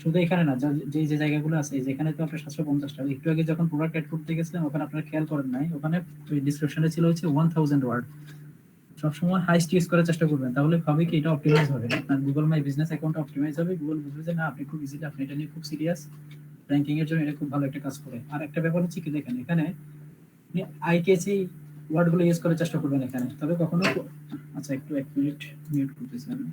শুধু এখানে না, যে যে জায়গাগুলো আছে, যেখানে তো আপনার 750টা, একটু আগে যখন প্রোডাক্ট অ্যাড করতে গেছিলাম ওখানে আপনারা খেয়াল করেন নাই, ওখানে ডিসক্রিপশনে ছিল হচ্ছে 1000 ওয়ার্ড। সবসময় হাইস্ট ইউজ করার চেষ্টা করবেন, তাহলে হবে কি এটা অপটিমাইজ হবে, আপনার Google my business account optimise হবে। গুগল বুঝবে যে না আপনি খুব ইজিলি, আপনি এটা নিয়ে খুব সিরিয়াস, র্যাঙ্কিং এর জন্য এটা খুব ভালো একটা কাজ করে। আর একটা ব্যাপার হচ্ছে কি, দেখেন এখানে আপনি আইকেসি ওয়ার্ড গুলো ইউজ করার চেষ্টা করবেন এখানে, তবে কখনো। আচ্ছা একটু 1 মিনিট মিউট করতেছি আমি।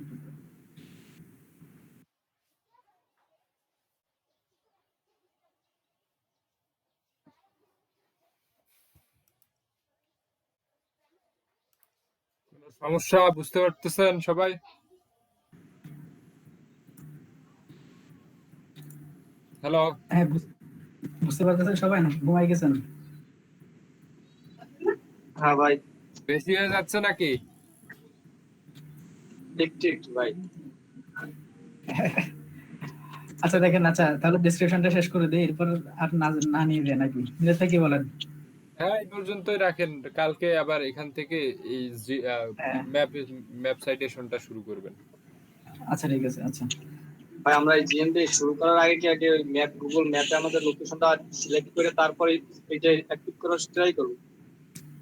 কোনো সমস্যা বুঝতে পারতেছেন সবাই? হ্যালো, হ্যাঁ, বুঝতে পারতেছেন সবাই, না ঘুমাই গেছেন? হ্যাঁ ভাই, বেশি হয়ে যাচ্ছে নাকি? একটু একটু ভাই। আচ্ছা দেখেন, আচ্ছা তাহলে ডিসক্রিপশনটা শেষ করে দিই, এরপর আর না না নিয়ে যায় নাকি, নিজের কি বলেন? হ্যাঁ, এই পর্যন্তই রাখেন। কালকে আবার এখান থেকে এই হ্যাঁ, ম্যাপ ম্যাপ সাইটেশনটা শুরু করবেন। আচ্ছা ঠিক আছে। আচ্ছা ভাই আমরা এই জিএমবি শুরু করার আগে কি আগে ওই ম্যাপ গুগল ম্যাপে আমাদের লোকেশনটা সিলেক্ট করে তারপরে এটা অ্যাক্টিভ করার ট্রাই করব?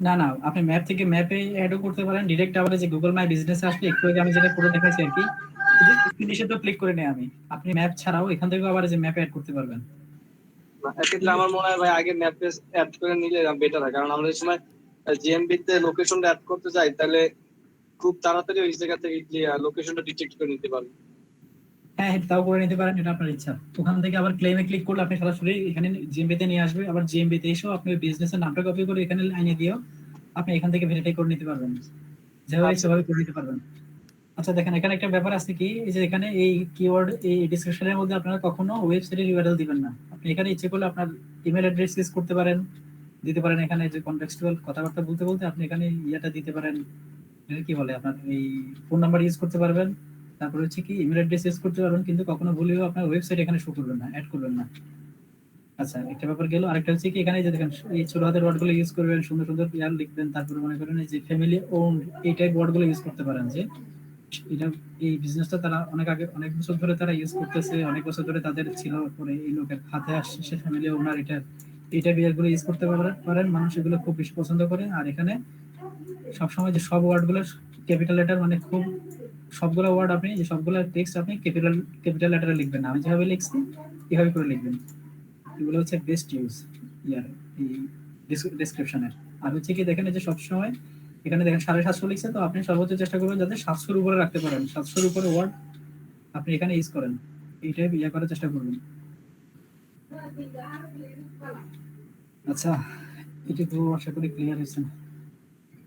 না না, আপনি ম্যাপ থেকে ম্যাপে অ্যাডও করতে পারেন ডিরেক্ট। আবার এই যে গুগল মাই বিজনেস আসলে একটু আগে আমি যেটা করে দেখাইছি আর কি, এই যে ফিনিশে তো ক্লিক করে নেই আমি, আপনি ম্যাপ ছাড়াও এখান থেকে আবার এই যে ম্যাপে অ্যাড করতে পারবেন। এক্ষেত্রে আমার মনে হয় ভাই আগে ম্যাপে অ্যাড করে নিলে বেটার হয়, কারণ আমরা এই সময় জিএমবি তে লোকেশনটা অ্যাড করতে যাই তাহলে খুব তাড়াতাড়ি ওই জায়গা থেকে লোকেশনটা ডিটেক্ট করে নিতে পারবে। হ্যাঁ হ্যাঁ, তাও করে নিতে পারেন, এটা আপনার ইচ্ছা। ওখান থেকে আবার ক্লেমে ক্লিক করলে আপনি সরাসরি এখানে জিএমবি তে নিয়ে আসবে। আবার জিএমবি তে এসেও আপনি বিজনেসের নামটা কপি করে এখানে লাইনে দিয়েও আপনি এখান থেকে ভেরিফাই করে নিতে পারবেন, যেভাবে আচ্ছা সেভাবে করে নিতে পারবেন। আচ্ছা দেখেন, এখানে একটা ব্যাপার আছে কি, এই যে এখানে এই কিওয়ার্ড এই ডেসক্রিপশনের মধ্যে আপনারা কখনো ওয়েবসাইটের ইউআরএল দিবেন না। আপনি এখানে ইচ্ছে করলে আপনার ইমেল অ্যাড্রেস ইউজ করতে পারেন, দিতে পারেন এখানে যে কনটেক্সচুয়াল কথাবার্তা বলতে বলতে আপনি এখানে ইয়াটা দিতে পারেন, এটা কি বলে আপনার এই ফোন নাম্বার ইউজ করতে পারবেন, তারপরে হচ্ছে কি ইমেল অ্যাড্রেস ইউজ করতে পারবেন, কিন্তু কখনো ভুলেও আপনার ওয়েবসাইট এখানে শো করবেন না, অ্যাড করবেন না। আচ্ছা একটা ব্যাপার গেল। আরেকটা হচ্ছে কি, এখানে যে দেখেন এই ছোট হাতের ওয়ার্ড গুলো ইউজ করবেন, সুন্দর সুন্দর ইয়ার লিখবেন, তারপরে মনে করেন এই যে ফ্যামিলি ওন এই টাইপ ওয়ার্ড গুলো ইউজ করতে পারেন। যে এটা এই বিজনেসটা তারা অনেক আগে অনেক বছর ধরে তারা ইউজ করতেছে, অনেক বছর ধরে তাদের ছিল, পরে এই লোকের হাতে আসছে সে ফ্যামিলি ওনার, এটা বিয়ার গুলো ইউজ করতে পারেন, মানুষ এগুলো খুব বেশি পছন্দ করে। আর এখানে সবসময় যে সব ওয়ার্ড গুলো ক্যাপিটাল লেটার, মানে খুব সবগুলো ওয়ার্ড আপনি যে সবগুলো টেক্সট আপনি ক্যাপিটাল ক্যাপিটাল লেটারে লিখবেন না, আমি যেভাবে লিখছি এভাবে করে লিখবেন। এগুলো হচ্ছে বেস্ট ইউজ ইয়ার এই ডেসক্রিপশনের। আর হচ্ছে কি দেখেন এই যে সবসময় এখানে দেখেন 750 লিখছে, তো আপনি সর্বোচ্চ চেষ্টা করবেন যাতে 700-র উপরে রাখতে পারেন, 700-র উপরে ওয়ার্ড আপনি এখানে ইউজ করেন, এইটাই ইয়ে করার চেষ্টা করবেন। আচ্ছা এটা তো আশা করি ক্লিয়ার হয়েছে।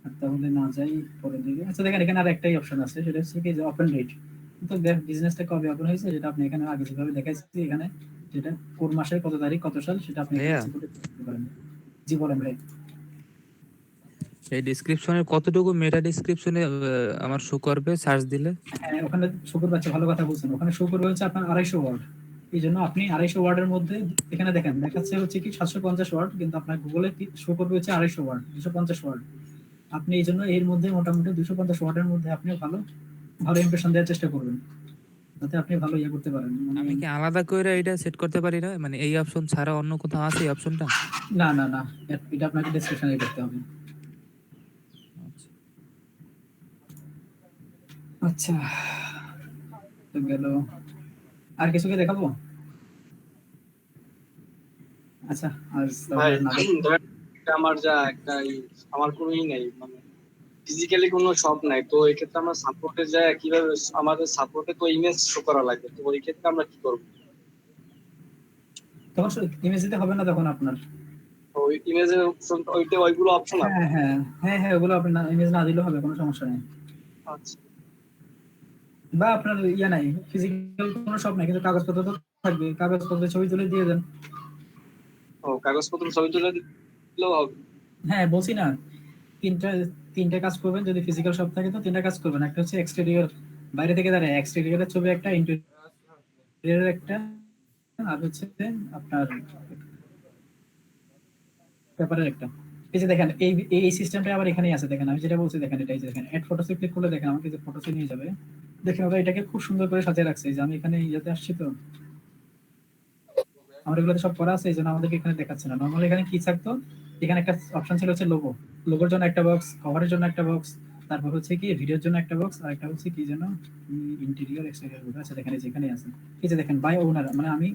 আর তাহলে না যাই পরের দিকে। আচ্ছা দেখেন এখানে আর একটাই অপশন আছে, সেটা হচ্ছে কি যে ওপেন ডেট। তো বিজনেসটা কবে ওপেন হয়েছে যেটা আপনি এখানে আগে যেভাবে দেখাইছি, এখানে যেটা কোন মাসের কত তারিখ কত সাল সেটা আপনি এখানে ভাইয়া, ইচ্ছে করে দেখতে পারেন। জি বলেন ভাই। এই ডিসক্রিপশনের কতটুকু মেটা ডিসক্রিপশনে আমার শো করবে সার্চ দিলে? হ্যাঁ ওখানে শুকুর বাচ্চা ভালো কথা বলছেন, ওখানে শো করবে হচ্ছে আপনার 250 ওয়ার্ড। এই জন্য আপনি 250 ওয়ার্ডের মধ্যে এখানে দেখেন দেখাচ্ছে হচ্ছে কি 750 ওয়ার্ড, কিন্তু আপনার গুগলে শো করবে হচ্ছে 250 ওয়ার্ড, 250 ওয়ার্ড। আপনি এই জন্য এর মধ্যে মোটামুটি 250 ওয়ার্ডের মধ্যে আপনি ভালো ভালো ইমপ্রেশন দেওয়ার চেষ্টা করবেন, যাতে আপনি ভালো ইয়ে করতে পারেন মানে। আমি কি আলাদা করে এটা সেট করতে পারি না? মানে এই অপশন ছাড়া অন্য কোথাও আছে এই অপশনটা? না না না, এটা আপনাকে ডেসক্রিপশনে করতে হবে। আচ্ছা। আচ্ছা তো গেল, আর কিছু কি দেখাবো? আচ্ছা আজ ভাই তাহলে না ধরেন আমার যা একটা আমার কোনোই নাই, মানে ফিজিক্যালি কোনো শপ নাই, তো এই ক্ষেত্রে আমরা সাপোর্টে যাই কিভাবে? আমাদের সাপোর্টে তো ইমেজ শো করা লাগে, তো ওই ক্ষেত্রে আমরা কি করবো? তখন ইমেজ দিতে হবে না তখন আপনার। তো ওই ইমেজের অপশন ওইটা ওইগুলো অপশন আছে? হ্যাঁ হ্যাঁ হ্যাঁ হ্যাঁ, ওগুলো আপনি ইমেজ না দিলেও হবে, কোনো সমস্যা নেই। আচ্ছা। বা আপনার ইয়া নাই, ফিজিক্যাল কোনো শপ নাই, কিন্তু কাগজপত্র তো থাকবে, কাগজপত্রের ছবি তুলে দিয়ে দেন। ও কাগজপত্র ছবি তুলে দিলেও হবে? হ্যাঁ বলছি না, তিনটা তিনটা কাজ করবেন। যদি ফিজিক্যাল শপ থাকে তো তিনটা কাজ করবেন। একটা হচ্ছে এক্সটেরিয়র, বাইরে থেকে দাঁড়ায় এক্সটেরিয়রের ছবি একটা, ইন্টেরিয়রের একটা, আর হচ্ছে আপনার পেপারের একটা। এই যে দেখেন এই এই সিস্টেমটা আবার এখানেই আছে, দেখেন আমি যেটা বলছি দেখেন, এটাই যে দেখেন এড ফটোসে ক্লিক করলে দেখেন আমাকে যে ফটোসে নিয়ে যাবে। দেখেন ওরা এটাকে খুব সুন্দর করে সাজিয়ে রাখছে, এই যে আমি এখানে ইয়াতে আসছি তো আমার এগুলোতে সব করা আছে, এই জন্য আমাদেরকে এখানে দেখাচ্ছে না। নর্মালি এখানে কি থাকতো, এখানে একটা অপশন ছিল হচ্ছে লোগো, লোগোর জন্য একটা বক্স, কভারের জন্য একটা বক্স, তারপর হচ্ছে কি ভিডিওর জন্য একটা বক্স, আর একটা হচ্ছে কি যেন ইন্টেরিয়র এক্সটেরিয়র আছে, এখানে যেখানে আছে। এই যে দেখেন বাই ওনার, মানে আমি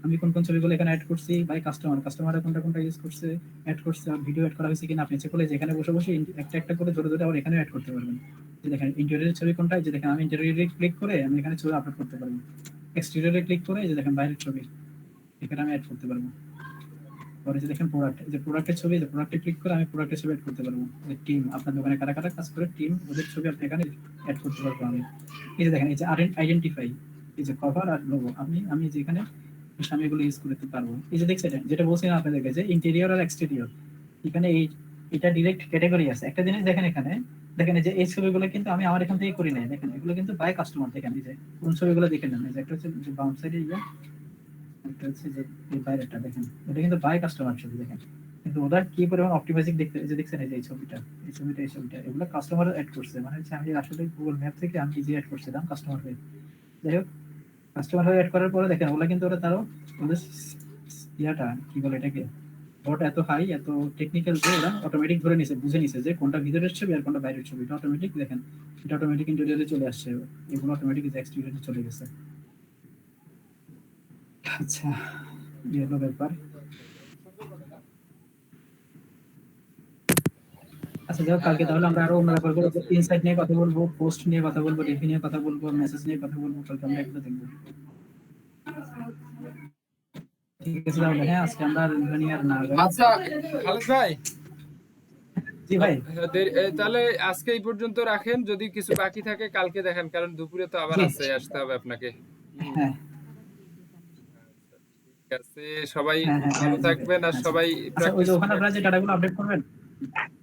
আমি কোন কোন ছবিগুলো এখানে অ্যাড করছি, বাই কাস্টমার, কাস্টমার কোনটা কোনটা ইউজ করছে অ্যাড করছে, আর ভিডিও অ্যাড করা হয়েছে কিনা আপনি চেক করে যেখানে বসে বসে একটা একটা করে ধরে ধরে আবার এখানেও অ্যাড করতে পারবেন। যে দেখেন ইন্টেরিয়রের ছবি কোনটা, যে দেখেন আমি ইন্টেরিয়রে ক্লিক করে আমি এখানে ছবি আপলোড করতে পারবো। এক্সটেরিয়রে ক্লিক করে যে দেখেন বাইরের ছবি এখানে আমি অ্যাড করতে পারবো। পরে যে দেখেন প্রোডাক্ট, যে প্রোডাক্টের ছবি, যে প্রোডাক্টে ক্লিক করে আমি প্রোডাক্টের ছবি অ্যাড করতে পারবো। যে টিম, আপনার দোকানে কারা কারা কাজ করে টিম, ওদের ছবি আপনি এখানে অ্যাড করতে পারবো আমি। এই যে দেখেন এই যে আইডেন্টিফাই, এই যে কভার আর লোগো, আমি যে এখানে আমি এগুলো ইউজ করতে পারবো। এই যে দেখছেন যেটা বলছিলাম আপনাদেরকে যে ইন্টেরিয়র আর এক্সটেরিয়র, এখানে এই এটা ডিরেক্ট ক্যাটাগরি আছে। একটা জিনিস দেখেন এখানে, দেখেন এই যে এই ছবিগুলো কিন্তু আমি আমার এখান থেকে করি নাই, দেখেন এগুলো কিন্তু বাই কাস্টমার। দেখেন এই যে কোন ছবিগুলো দেখে নেন, এই যে একটা হচ্ছে যে বাম সাইডে, একটা হচ্ছে যে এই বাইরেটা দেখেন, এটা কিন্তু বাই কাস্টমার ছবি দেখেন। কিন্তু ওরা কি পরিমাণ অপটিমাইজিং দেখতে, এই যে দেখছেন এই যে এই ছবিটা, এই ছবিটা, এই ছবিটা, এগুলো কাস্টমার অ্যাড করছে, মানে হচ্ছে আমি আসলে গুগল ম্যাপ থেকে আমি যে অ্যাড করছিলাম কাস্টমার হয়ে, যাই হোক, কাস্টমার হয়ে অ্যাড করার পরে দেখেন ওগুলা কিন্তু ওরা তারও ওদের ইয়াটা কি বলে এটাকে, ওটা এত হাই এত টেকনিক্যাল যে ওরা অটোমেটিক ধরে নিছে, বুঝে নিছে যে কোনটা ভিতরের ছবি আর কোনটা বাইরের ছবি। এটা অটোমেটিক দেখেন, এটা অটোমেটিক ইন্টেরিয়রে চলে আসছে, এগুলো অটোমেটিক এক্সটেরিয়রে চলে গেছে। আচ্ছা, এই হলো ব্যাপার। আচ্ছা যাই হোক, কালকে তাহলে আমরা আরো অন্য ব্যাপার করে ইনসাইট নিয়ে কথা বলবো, পোস্ট নিয়ে কথা বলবো, রিভিউ নিয়ে কথা বলবো, মেসেজ নিয়ে কথা বলবো, কালকে আমরা এগুলো দেখবো। ঠিক আছে তাহলে, হ্যাঁ আজকে আমরা আর ইভেনিং আর না যাই। আচ্ছা খালেদ ভাই, জি ভাই, তাহলে আজকে এই পর্যন্ত রাখেন, যদি কিছু বাকি থাকে কালকে দেখেন, কারণ দুপুরে তো আবার জি। আছে, আসতে হবে আপনাকে। হ্যাঁ ঠিক আছে, সবাই হ্যাঁ হ্যাঁ ভালো হ্যাঁ, জি ভাই, থাকবেন আর আচ্ছা সবাই আচ্ছা, ওই যে প্র্যাকটিস ওখানে আপনারা যে ডাটাগুলো আপডেট করবেন